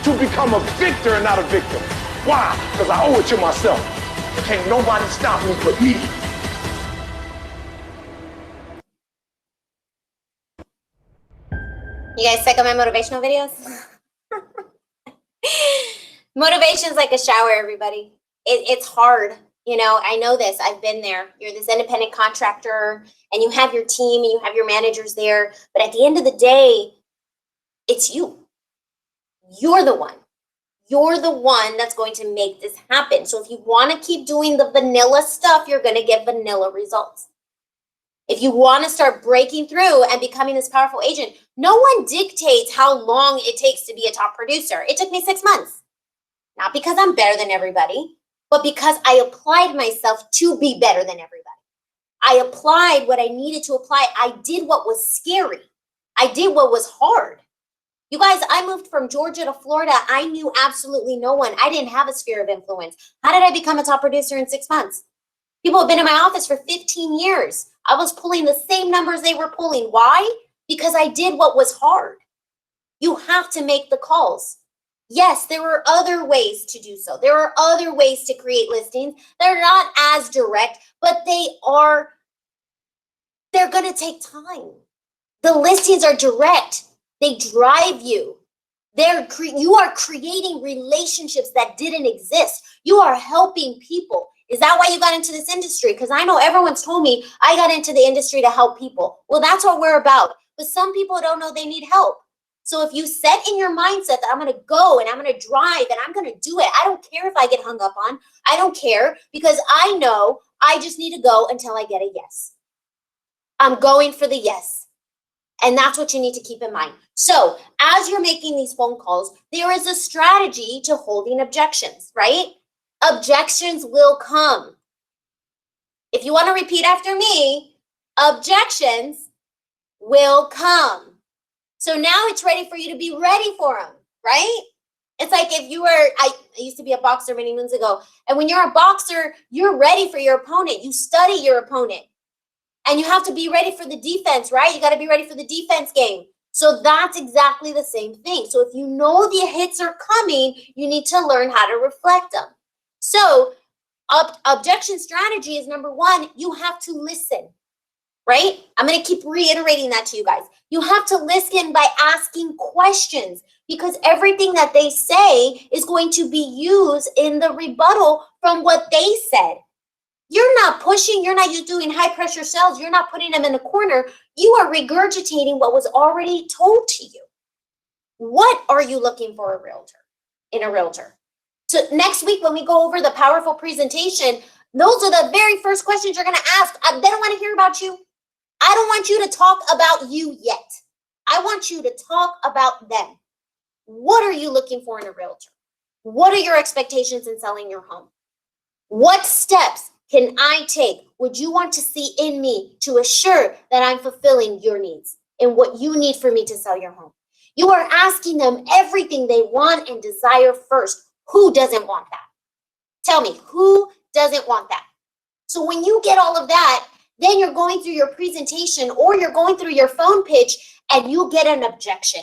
to become a victor and not a victim. Why? Because I owe it to myself. Can't nobody stop me but me. You guys check out my motivational videos? Motivation's like a shower, everybody. It's hard. You know, I know this. I've been there. You're this independent contractor and you have your team and you have your managers there. But at the end of the day, it's you. You're the one. You're the one that's going to make this happen. So if you want to keep doing the vanilla stuff, you're going to get vanilla results. If you want to start breaking through and becoming this powerful agent, no one dictates how long it takes to be a top producer. It took me 6 months. Not because I'm better than everybody, but because I applied myself to be better than everybody. I applied what I needed to apply. I did what was scary. I did what was hard. You guys, I moved from Georgia to Florida. I knew absolutely no one. I didn't have a sphere of influence. How did I become a top producer in 6 months? People have been in my office for 15 years. I was pulling the same numbers they were pulling. Why? Because I did what was hard. You have to make the calls. Yes, there are other ways to do so. There are other ways to create listings. They're not as direct, but they're going to take time. The listings are direct. They drive you. You are creating relationships that didn't exist. You are helping people. Is that why you got into this industry? Because I know everyone's told me I got into the industry to help people. Well, that's what we're about. But some people don't know they need help. So if you set in your mindset that I'm going to go and I'm going to drive and I'm going to do it, I don't care if I get hung up on. I don't care because I know I just need to go until I get a yes. I'm going for the yes. And that's what you need to keep in mind. So as you're making these phone calls, there is a strategy to holding objections, right? Objections will come. If you want to repeat after me, objections will come. So now it's ready for you to be ready for them, right? It's like if you were, I used to be a boxer many moons ago. And when you're a boxer, you're ready for your opponent. You study your opponent. And you have to be ready for the defense, right? You got to be ready for the defense game. So that's exactly the same thing. So if you know the hits are coming, you need to learn how to reflect them. So objection strategy is number one, you have to listen. right? I'm going to keep reiterating that to you guys. You have to listen by asking questions, because everything that they say is going to be used in the rebuttal from what they said. You're not pushing, you're not doing high pressure sales, you're not putting them in a corner. You are regurgitating what was already told to you. What are you looking for in a realtor? So next week when we go over the powerful presentation, those are the very first questions you're going to ask. They don't want to hear about you. I don't want you to talk about you yet. I want you to talk about them. What are you looking for in a realtor? What are your expectations in selling your home? What steps can I take? Would you want to see in me to assure that I'm fulfilling your needs and what you need for me to sell your home? You are asking them everything they want and desire first. Who doesn't want that? Tell me, who doesn't want that? So when you get all of that, then you're going through your presentation or you're going through your phone pitch and you get an objection.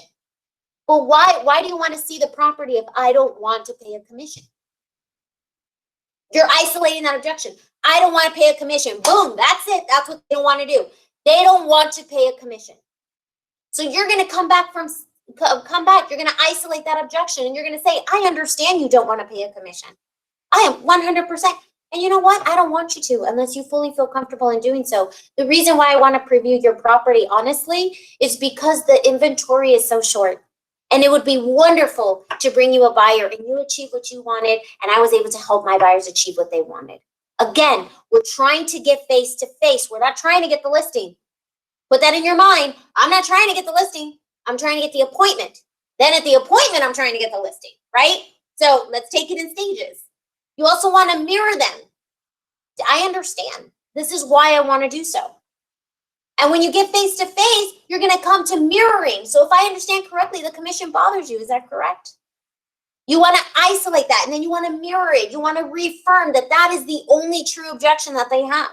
Well, why do you want to see the property if I don't want to pay a commission? You're isolating that objection. I don't want to pay a commission. Boom, that's it. That's what they don't want to do. They don't want to pay a commission. So you're going to come back. You're going to isolate that objection and you're going to say, I understand you don't want to pay a commission. I am 100%. And you know what? I don't want you to unless you fully feel comfortable in doing so. The reason why I want to preview your property, honestly, is because the inventory is so short. And it would be wonderful to bring you a buyer and you achieve what you wanted. And I was able to help my buyers achieve what they wanted. Again, we're trying to get face to face. We're not trying to get the listing. Put that in your mind. I'm not trying to get the listing. I'm trying to get the appointment. Then at the appointment, I'm trying to get the listing, right? So let's take it in stages. You also want to mirror them. I understand. This is why I want to do so. And when you get face to face, you're going to come to mirroring. So if I understand correctly, the commission bothers you. Is that correct? You want to isolate that and then you want to mirror it. You want to reaffirm that that is the only true objection that they have.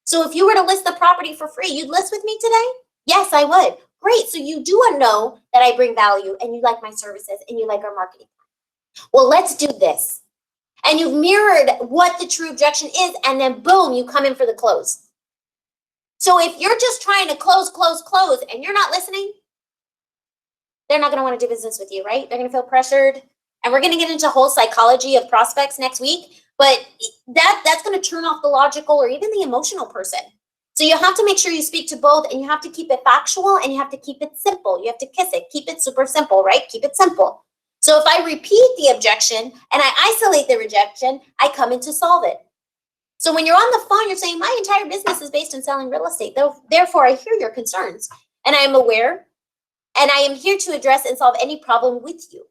So if you were to list the property for free, you'd list with me today? Yes, I would. Great. So you do know that I bring value and you like my services and you like our marketing. Well, let's do this. And you've mirrored what the true objection is, and then boom, you come in for the close. So if you're just trying to close, and you're not listening, they're not going to want to do business with you, right? They're going to feel pressured. And we're going to get into whole psychology of prospects next week, but that's going to turn off the logical or even the emotional person. So you have to make sure you speak to both, and you have to keep it factual, and you have to keep it simple. You have to kiss it. Keep it super simple, right? Keep it simple. So if I repeat the objection and I isolate the rejection, I come in to solve it. So when you're on the phone, you're saying, my entire business is based on selling real estate. Therefore, I hear your concerns and I am aware and I am here to address and solve any problem with you.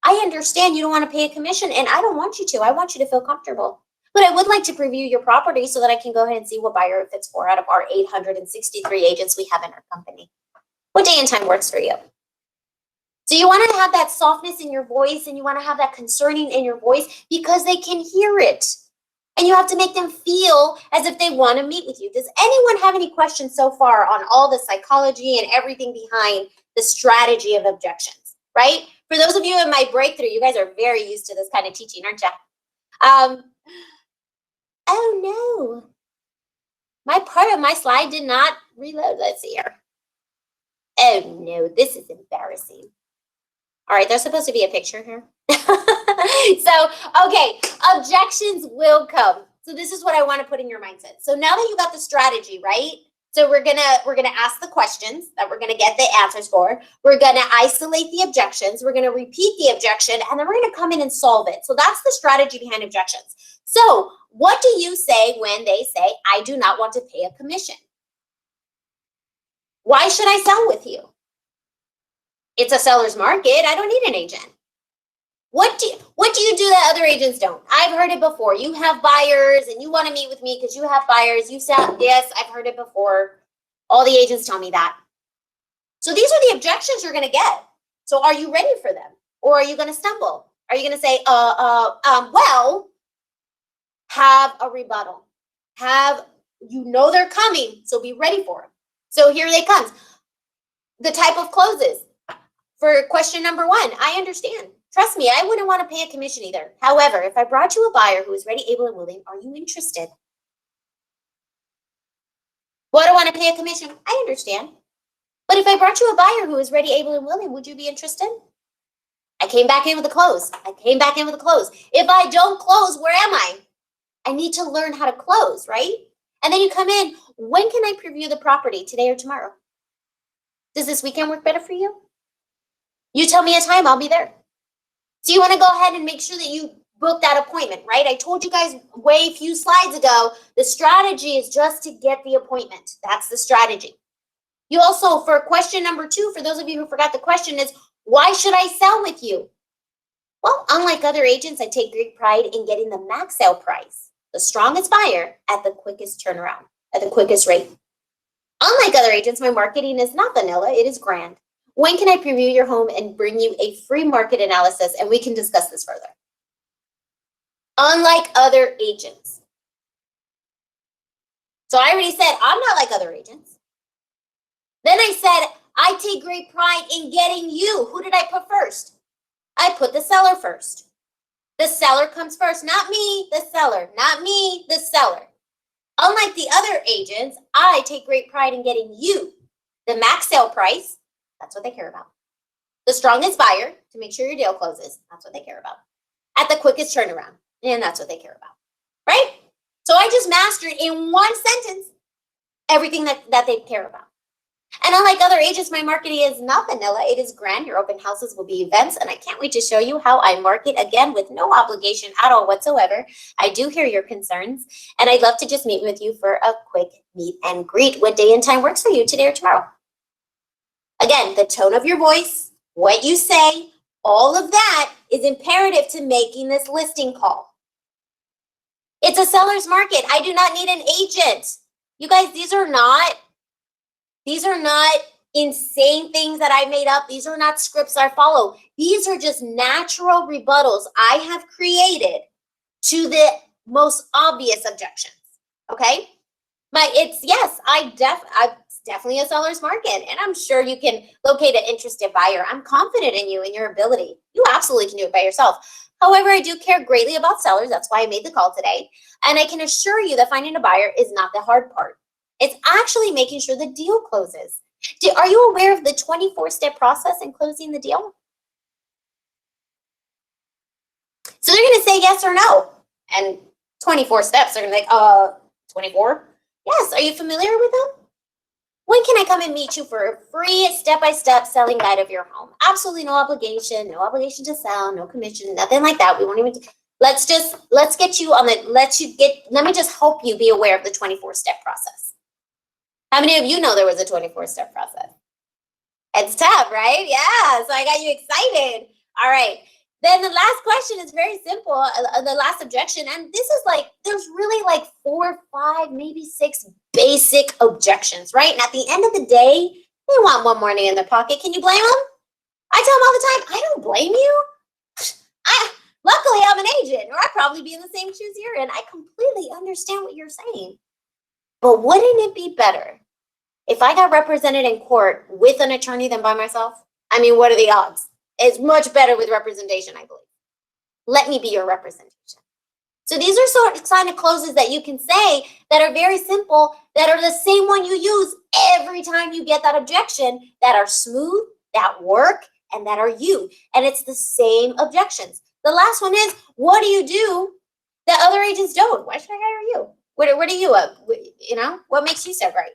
I understand you don't want to pay a commission and I don't want you to. I want you to feel comfortable. But I would like to preview your property so that I can go ahead and see what buyer it fits for out of our 863 agents we have in our company. What day and time works for you? So you want to have that softness in your voice and you want to have that concerning in your voice because they can hear it. And you have to make them feel as if they want to meet with you. Does anyone have any questions so far on all the psychology and everything behind the strategy of objections, right? For those of you in my breakthrough, you guys are very used to this kind of teaching, aren't you? Oh no. My part of my slide did not reload. Let's see here. Oh no, this is embarrassing. All right, there's supposed to be a picture here. So, okay, objections will come. So this is what I want to put in your mindset. So now that you got the strategy, right? So we're gonna ask the questions that we're gonna get the answers for. We're gonna isolate the objections. We're gonna repeat the objection, and then we're gonna come in and solve it. So that's the strategy behind objections. So what do you say when they say, I do not want to pay a commission? Why should I sell with you? It's a seller's market. I don't need an agent. What do you do that other agents don't? I've heard it before. You have buyers and you want to meet with me because you have buyers. You sound, yes, I've heard it before. All the agents tell me that. So these are the objections you're going to get. So are you ready for them? Or are you going to stumble? Are you going to say, well, have a rebuttal. They're coming, so be ready for them. So here they come. The type of closes. For question number 1, I understand. Trust me, I wouldn't want to pay a commission either. However, if I brought you a buyer who is ready, able, and willing, are you interested? Well, I don't want to pay a commission. I understand. But if I brought you a buyer who is ready, able, and willing, would you be interested? I came back in with a close. If I don't close, where am I? I need to learn how to close, right? And then you come in, when can I preview the property, today or tomorrow? Does this weekend work better for you? You tell me a time, I'll be there. So you want to go ahead and make sure that you book that appointment, right? I told you guys way a few slides ago, the strategy is just to get the appointment. That's the strategy. You also, for question number 2, for those of you who forgot the question, is why should I sell with you? Well, unlike other agents, I take great pride in getting the max sale price, the strongest buyer at the quickest turnaround, at the quickest rate. Unlike other agents, my marketing is not vanilla, it is grand. When can I preview your home and bring you a free market analysis, and we can discuss this further? Unlike other agents. So I already said, I'm not like other agents. Then I said, I take great pride in getting you. Who did I put first? I put the seller first. The seller comes first, not me, the seller, not me, the seller. Unlike the other agents, I take great pride in getting you the max sale price. That's what they care about. The strongest buyer to make sure your deal closes. That's what they care about. At the quickest turnaround. And that's what they care about. Right? So I just mastered in one sentence everything that they care about. And unlike other agents, my marketing is not vanilla. It is grand. Your open houses will be events. And I can't wait to show you how I market, again, with no obligation at all whatsoever. I do hear your concerns. And I'd love to just meet with you for a quick meet and greet. What day and time works for you, today or tomorrow? Again, the tone of your voice, what you say, all of that is imperative to making this listing call. It's a seller's market. I do not need an agent. You guys, these are not insane things that I made up. These are not scripts I follow. These are just natural rebuttals I have created to the most obvious objections. Okay? I'm definitely a seller's market, and I'm sure you can locate an interested buyer. I'm confident in you and your ability. You absolutely can do it by yourself. However, I do care greatly about sellers. That's why I made the call today. And I can assure you that finding a buyer is not the hard part. It's actually making sure the deal closes. Are you aware of the 24-step process in closing the deal? So they're going to say yes or no. And 24 steps, they're going to be like, 24? Yes. Are you familiar with them? When can I come and meet you for a free step-by-step selling guide of your home? Absolutely no obligation to sell, no commission, nothing like that. We won't even, let me just help you be aware of the 24-step process. How many of you know there was a 24-step process? It's tough, right? Yeah, so I got you excited. All right. Then the last question is very simple, the last objection, and this is there's really 4, 5, maybe 6 basic objections, right? And at the end of the day, they want more money in their pocket. Can you blame them? I tell them all the time, I don't blame you. Luckily, I'm an agent, or I'd probably be in the same shoes you're in. I completely understand what you're saying. But wouldn't it be better if I got represented in court with an attorney than by myself? I mean, what are the odds? It's much better with representation, I believe. Let me be your representation. So these are kind of clauses that you can say that are very simple, that are the same one you use every time you get that objection, that are smooth, that work, and that are you. And it's the same objections. The last one is, what do you do that other agents don't? Why should I hire you? What are you? What makes you so great?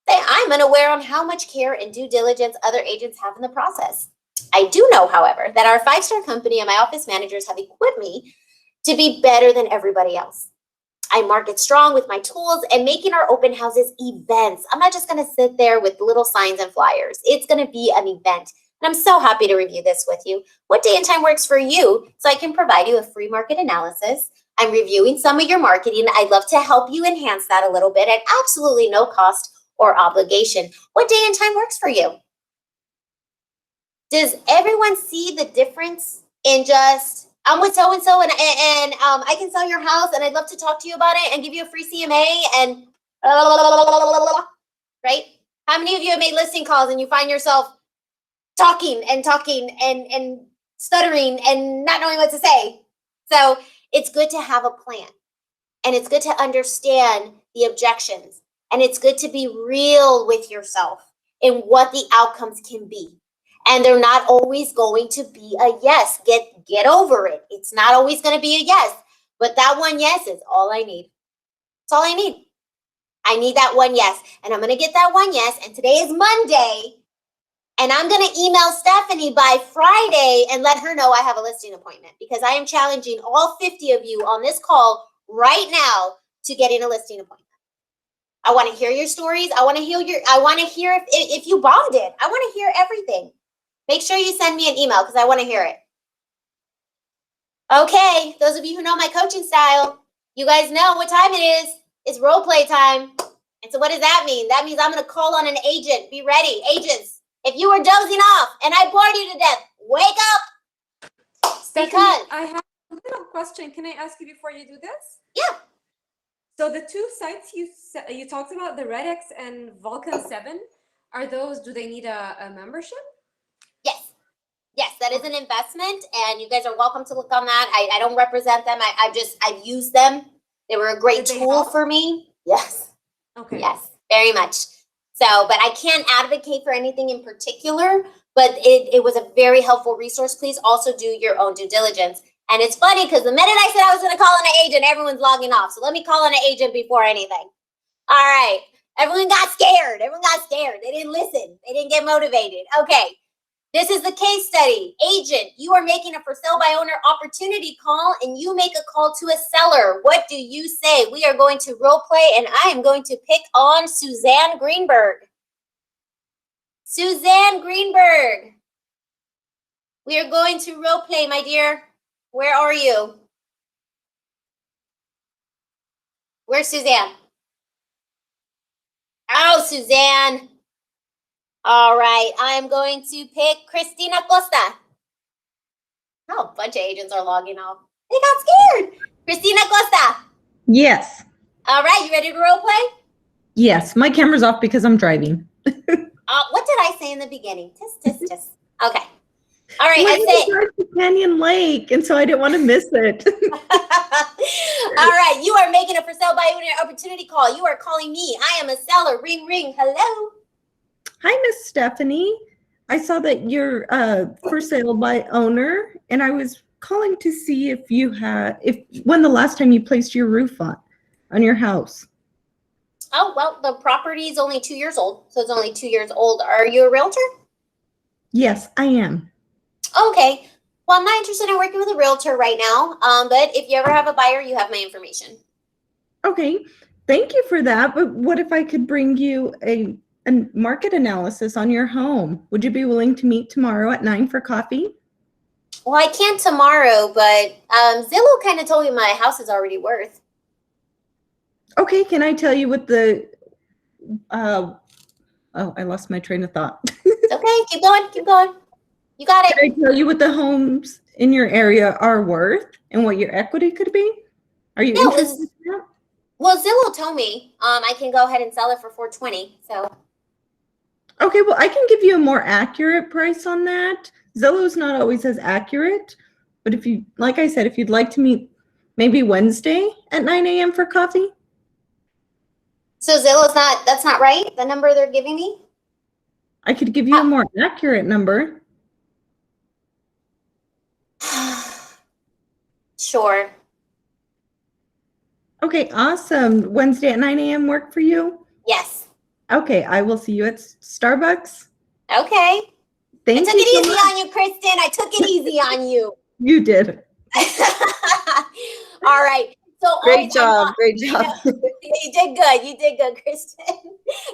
Say, I'm unaware on how much care and due diligence other agents have in the process. I do know, however, that our 5-star company and my office managers have equipped me to be better than everybody else. I market strong with my tools and making our open houses events. I'm not just going to sit there with little signs and flyers. It's going to be an event. And I'm so happy to review this with you. What day and time works for you so I can provide you a free market analysis? I'm reviewing some of your marketing. I'd love to help you enhance that a little bit at absolutely no cost or obligation. What day and time works for you? Does everyone see the difference in just, I'm with so-and-so and I can sell your house and I'd love to talk to you about it and give you a free CMA and right? How many of you have made listing calls and you find yourself talking and stuttering and not knowing what to say? So it's good to have a plan, and it's good to understand the objections. And it's good to be real with yourself in what the outcomes can be. And they're not always going to be a yes. Get over it. It's not always going to be a yes. But that one yes is all I need. It's all I need. I need that one yes. And I'm going to get that one yes. And today is Monday. And I'm going to email Stephanie by Friday and let her know I have a listing appointment, because I am challenging all 50 of you on this call right now to get in a listing appointment. I want to hear your stories. I want to hear if you bombed it. I want to hear everything. Make sure you send me an email because I want to hear it. Okay, those of you who know my coaching style, you guys know what time it is. It's role play time. And so what does that mean? That means I'm going to call on an agent. Be ready. Agents, if you were dozing off and I bored you to death, wake up. Stephanie, Because I have a little question. Can I ask you before you do this? yeah. So the two sites you talked about, the RedX and Vulcan 7, do they need a membership? Yes. Yes, that is an investment, and you guys are welcome to look on that. I don't represent them. I've used them. They were a great tool for me. Yes. Okay. Yes, very much. So, but I can't advocate for anything in particular, but it was a very helpful resource. Please also do your own due diligence. And it's funny because the minute I said I was going to call on an agent, everyone's logging off. So let me call on an agent before anything. All right. Everyone got scared. They didn't listen. They didn't get motivated. Okay. This is the case study. Agent, you are making a for sale by owner opportunity call, and you make a call to a seller. What do you say? We are going to role play, and I am going to pick on Suzanne Greenberg. Suzanne Greenberg. We are going to role play, my dear. Where are you? Where's Suzanne? Oh, Suzanne. All right, I'm going to pick Cristina Costa. Oh, a bunch of agents are logging off. They got scared. Cristina Costa. Yes. All right, you ready to role play? Yes. My camera's off because I'm driving. What did I say in the beginning? Tisk. Okay. All right, Well, I you drive to Canyon Lake, and so I didn't want to miss it. All right, you are making a for sale by owner opportunity call. You are calling me. I am a seller. Ring, ring. Hello. Hi, Miss Stephanie. I saw that you're for sale by owner, and I was calling to see if when the last time you placed your roof on your house. Oh, well, the property is only 2 years old, so it's only 2 years old. Are you a realtor? Yes, I am. Okay. Well, I'm not interested in working with a realtor right now, but if you ever have a buyer, you have my information. Okay, thank you for that. But what if I could bring you a market analysis on your home? Would you be willing to meet tomorrow at 9 for coffee? Well, I can't tomorrow, but Zillow kind of told me my house is already worth. Okay, can I tell you what the I lost my train of thought. Okay, keep going. You got it. Can I tell you what the homes in your area are worth and what your equity could be? Are you interested in that? Well, Zillow told me I can go ahead and sell it for $420. So. Okay, well, I can give you a more accurate price on that. Zillow's not always as accurate, but if you, like I said, if you'd like to meet maybe Wednesday at 9 a.m. for coffee. So that's not right, the number they're giving me? I could give you a more accurate number. Sure. Okay, awesome. Wednesday at 9 a.m. work for you? Yes. Okay, I will see you at Starbucks. Okay. Thank you. I took it easy on you, Kristen. I took it easy on you. You did. All right. So Great job. You did good, Kristen.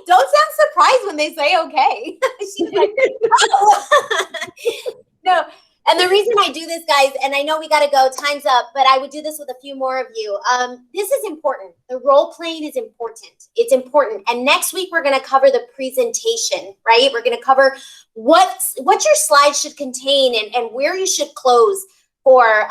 Don't sound surprised when they say okay. She's like, oh. No. And the reason I do this, guys, and I know we got to go, time's up, but I would do this with a few more of you. This is important. The role playing is important. It's important. And next week, we're going to cover the presentation, right? We're going to cover what your slides should contain and where you should close for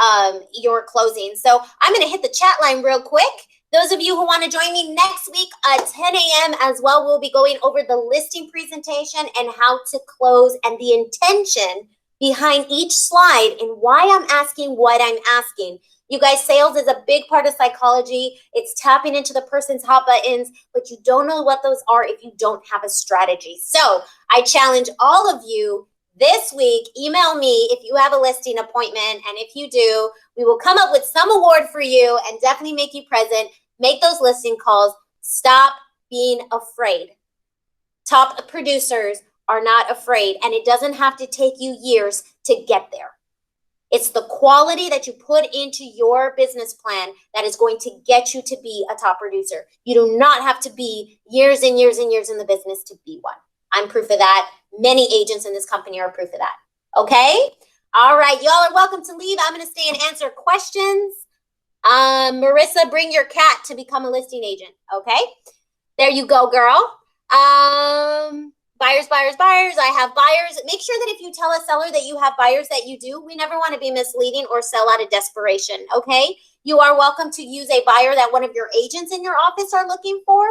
your closing. So I'm going to hit the chat line real quick. Those of you who want to join me next week at 10 a.m. as well, we'll be going over the listing presentation and how to close and the intention behind each slide and why I'm asking what I'm asking. You guys, sales is a big part of psychology. It's tapping into the person's hot buttons, but you don't know what those are if you don't have a strategy. So I challenge all of you this week, email me if you have a listing appointment. And if you do, we will come up with some award for you and definitely make you present. Make those listing calls. Stop being afraid. Top producers are not afraid, and it doesn't have to take you years to get there. It's the quality that you put into your business plan that is going to get you to be a top producer. You do not have to be years and years and years in the business to be one. I'm proof of that. Many agents in this company are proof of that. Okay? All right, y'all are welcome to leave. I'm going to stay and answer questions. Marissa, bring your cat to become a listing agent. Okay? There you go, girl. Buyers, buyers, buyers. I have buyers. Make sure that if you tell a seller that you have buyers, that you do. We never want to be misleading or sell out of desperation, okay? You are welcome to use a buyer that one of your agents in your office are looking for.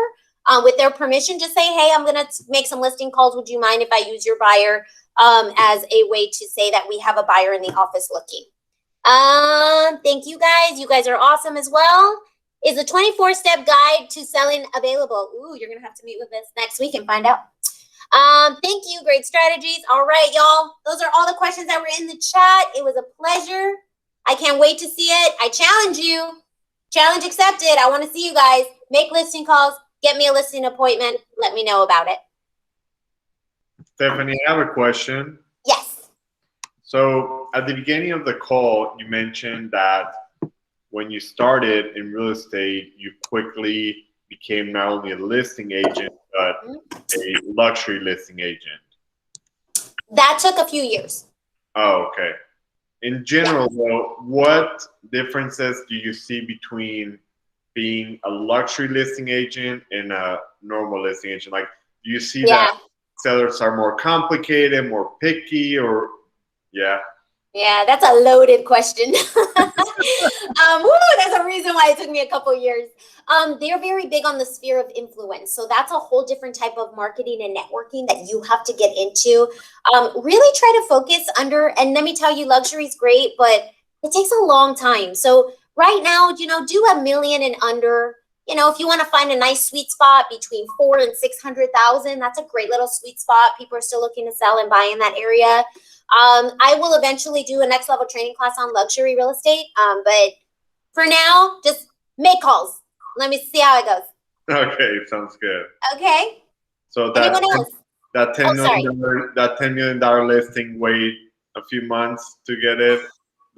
With their permission, just say, hey, I'm going to make some listing calls. Would you mind if I use your buyer as a way to say that we have a buyer in the office looking? Thank you, guys. You guys are awesome as well. Is a 24-step guide to selling available? Ooh, you're going to have to meet with us next week and find out. Thank you. Great strategies. All right, y'all. Those are all the questions that were in the chat. It was a pleasure. I can't wait to see it. I challenge you. Challenge accepted. I want to see you guys. Make listing calls. Get me a listing appointment. Let me know about it. Stephanie, I have a question. Yes. So at the beginning of the call, you mentioned that when you started in real estate, you quickly became not only a listing agent, but a luxury listing agent. That took a few years. Oh, okay. In general, though, what differences do you see between being a luxury listing agent and a normal listing agent? Like, do you see that sellers are more complicated, more picky, or Yeah, that's a loaded question. That's a reason why it took me a couple years. They're very big on the sphere of influence. So that's a whole different type of marketing and networking that you have to get into. Really try to focus under, and let me tell you, luxury is great, but it takes a long time. So right now, do $1 million and under. If you want to find a nice sweet spot between 400,000 and 600,000, that's a great little sweet spot. People are still looking to sell and buy in that area. I will eventually do a next level training class on luxury real estate. But for now, just make calls. Let me see how it goes. Okay, sounds good. Okay. So Anyone else? that $10 million listing, wait a few months to get it.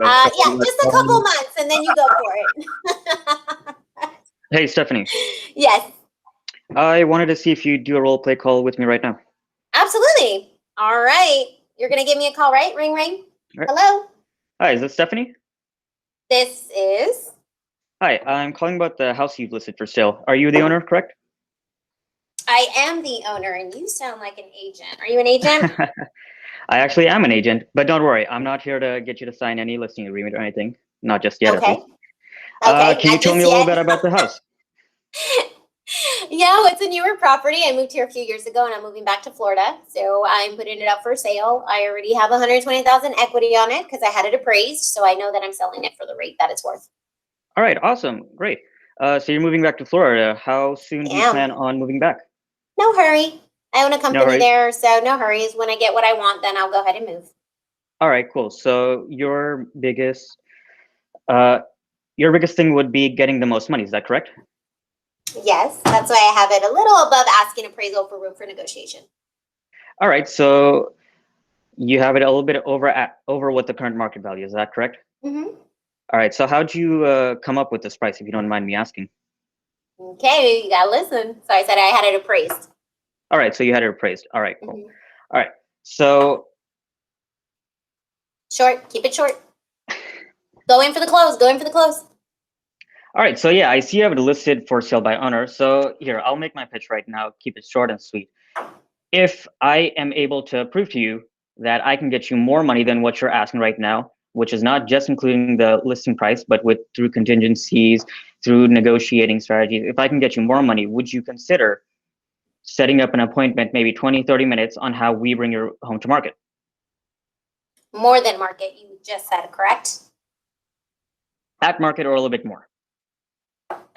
Just a couple months, and then you go for it. Hey, Stephanie. Yes. I wanted to see if you do a role play call with me right now. Absolutely. All right. You're going to give me a call, right? Ring, ring. Right. Hello. Hi, is this Stephanie? This is. Hi, I'm calling about the house you've listed for sale. Are you the owner, correct? I am the owner, and you sound like an agent. Are you an agent? I actually am an agent, but don't worry. I'm not here to get you to sign any listing agreement or anything. Not just yet, at least. Okay. Can you tell me a little bit about the house? Yeah, it's a newer property. I moved here a few years ago, and I'm moving back to Florida. So I'm putting it up for sale. I already have 120,000 equity on it because I had it appraised. So I know that I'm selling it for the rate that it's worth. All right, awesome, great. So you're moving back to Florida. How soon do you plan on moving back? No hurry. I own a company there, so no hurries. When I get what I want, then I'll go ahead and move. All right, cool. So your biggest thing would be getting the most money. Is that correct? Yes, that's why I have it a little above asking appraisal for room for negotiation. All right, so you have it a little bit over what the current market value is. Is that correct? Mm-hmm. All right, so how'd you come up with this price, if you don't mind me asking? Okay, you gotta listen. So I said I had it appraised. All right, so you had it appraised. All right, cool. All right, so short. Keep it short. Go in for the close. Go in for the close. All right, so yeah, I see you have it listed for sale by owner. So here, I'll make my pitch right now. Keep it short and sweet. If I am able to prove to you that I can get you more money than what you're asking right now, which is not just including the listing price, but through contingencies, through negotiating strategies, if I can get you more money, would you consider setting up an appointment, maybe 20, 30 minutes on how we bring your home to market? More than market, you just said, correct? At market or a little bit more.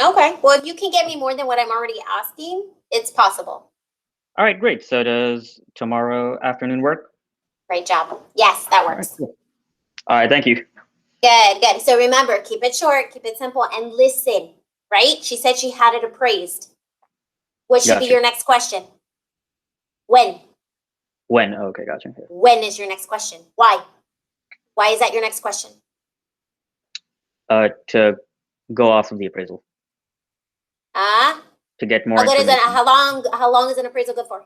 Okay. Well, if you can get me more than what I'm already asking, it's possible. All right, great. So does tomorrow afternoon work? Great job. Yes, that All right, works. cool. All right, thank you. Good, good. So remember, keep it short, keep it simple, and listen, right? She said she had it appraised. What should be Gotcha. your next question? When? When? Okay, gotcha. When is your next question? Why? Why is that your next question? To go off of the appraisal. To get more How good is it? information. How long is an appraisal good for?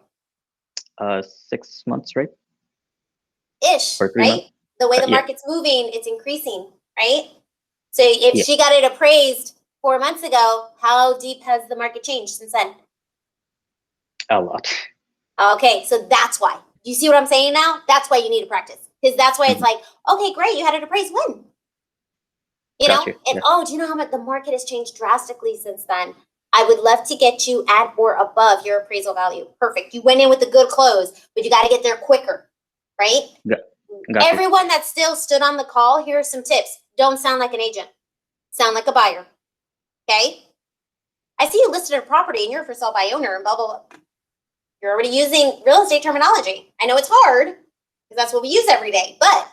6 months, right? Ish, Or 3 right? months. The way the Yeah. market's moving, it's increasing, right? So if Yeah. she got it appraised 4 months ago, how deep has the market changed since then? A lot. Okay, so that's why. Do you see what I'm saying now? That's why you need to practice. Because that's why it's like, okay, great, you had it appraised when? You know? Gotcha, And yeah. oh, do you know how much the market has changed drastically since then? I would love to get you at or above your appraisal value. Perfect. You went in with a good close, but you got to get there quicker, right? Gotcha. Everyone that still stood on the call, here are some tips. Don't sound like an agent. Sound like a buyer. Okay? I see you listed a property and you're for sale by owner and blah, blah, blah. You're already using real estate terminology. I know it's hard because that's what we use every day, but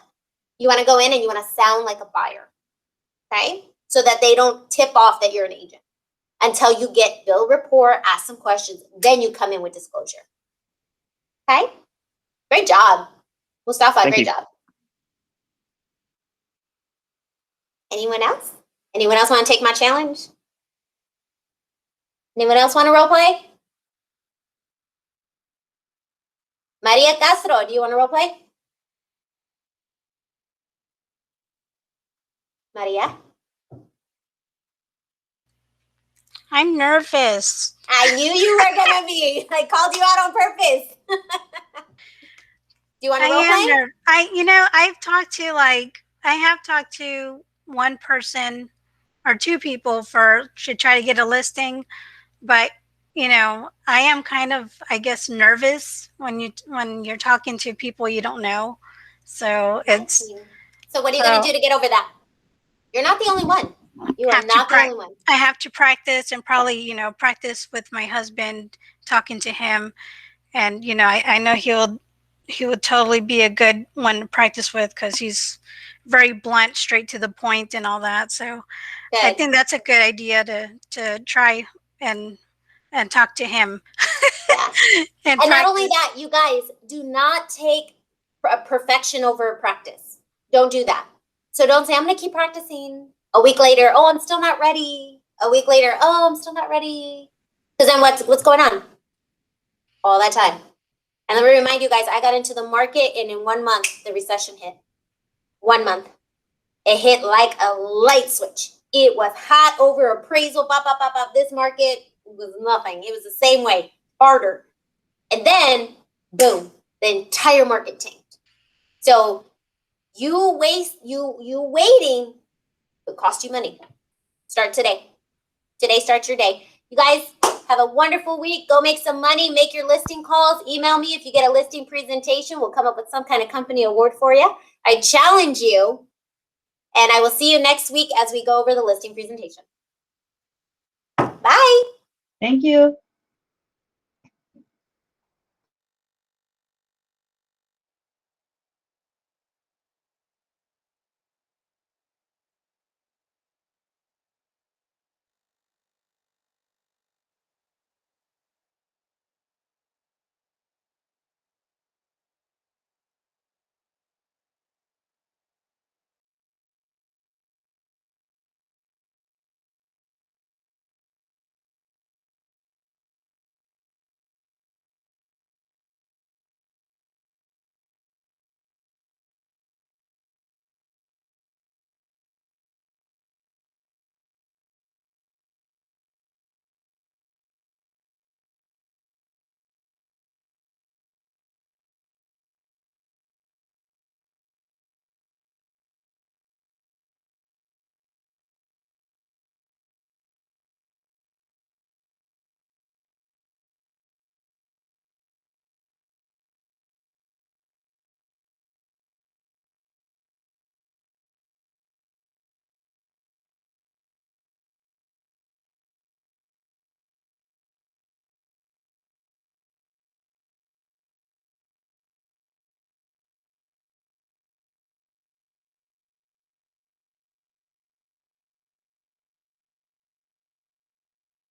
you want to go in and you want to sound like a buyer. Okay? So that they don't tip off that you're an agent until you build rapport, ask some questions, then you come in with disclosure. Okay? Great job. Mustafa, Thank great you. job. Anyone else? Anyone else want to take my challenge? Anyone else want to role play? Maria Castro, do you want to role play? Maria? I'm nervous. I knew you were going to be. I called you out on purpose. Do you want to role play? I have talked to one person or two people to try to get a listing, but I am kind of, I guess, nervous when you're talking to people you don't know. So it's. So what are you going to do to get over that? You're not the only one. You are not the only one. I have to practice and probably, practice with my husband, talking to him. And, I know he would totally be a good one to practice with because he's very blunt, straight to the point and all that. So I think that's a good idea to try and talk to him. Yeah. and not only that, you guys, do not take perfection over practice. Don't do that. So don't say, I'm going to keep practicing. A week later, oh, I'm still not ready. A week later, oh, I'm still not ready. Because then what's going on? All that time. And let me remind you guys, I got into the market and in 1 month, the recession hit. 1 month. It hit like a light switch. It was hot over appraisal, pop. This market was nothing. It was the same way, harder. And then, boom, the entire market tanked. So you waiting will cost you money. Start today. Today starts your day. You guys have a wonderful week. Go make some money. Make your listing calls. Email me if you get a listing presentation. We'll come up with some kind of company award for you. I challenge you. And I will see you next week as we go over the listing presentation. Bye. Thank you.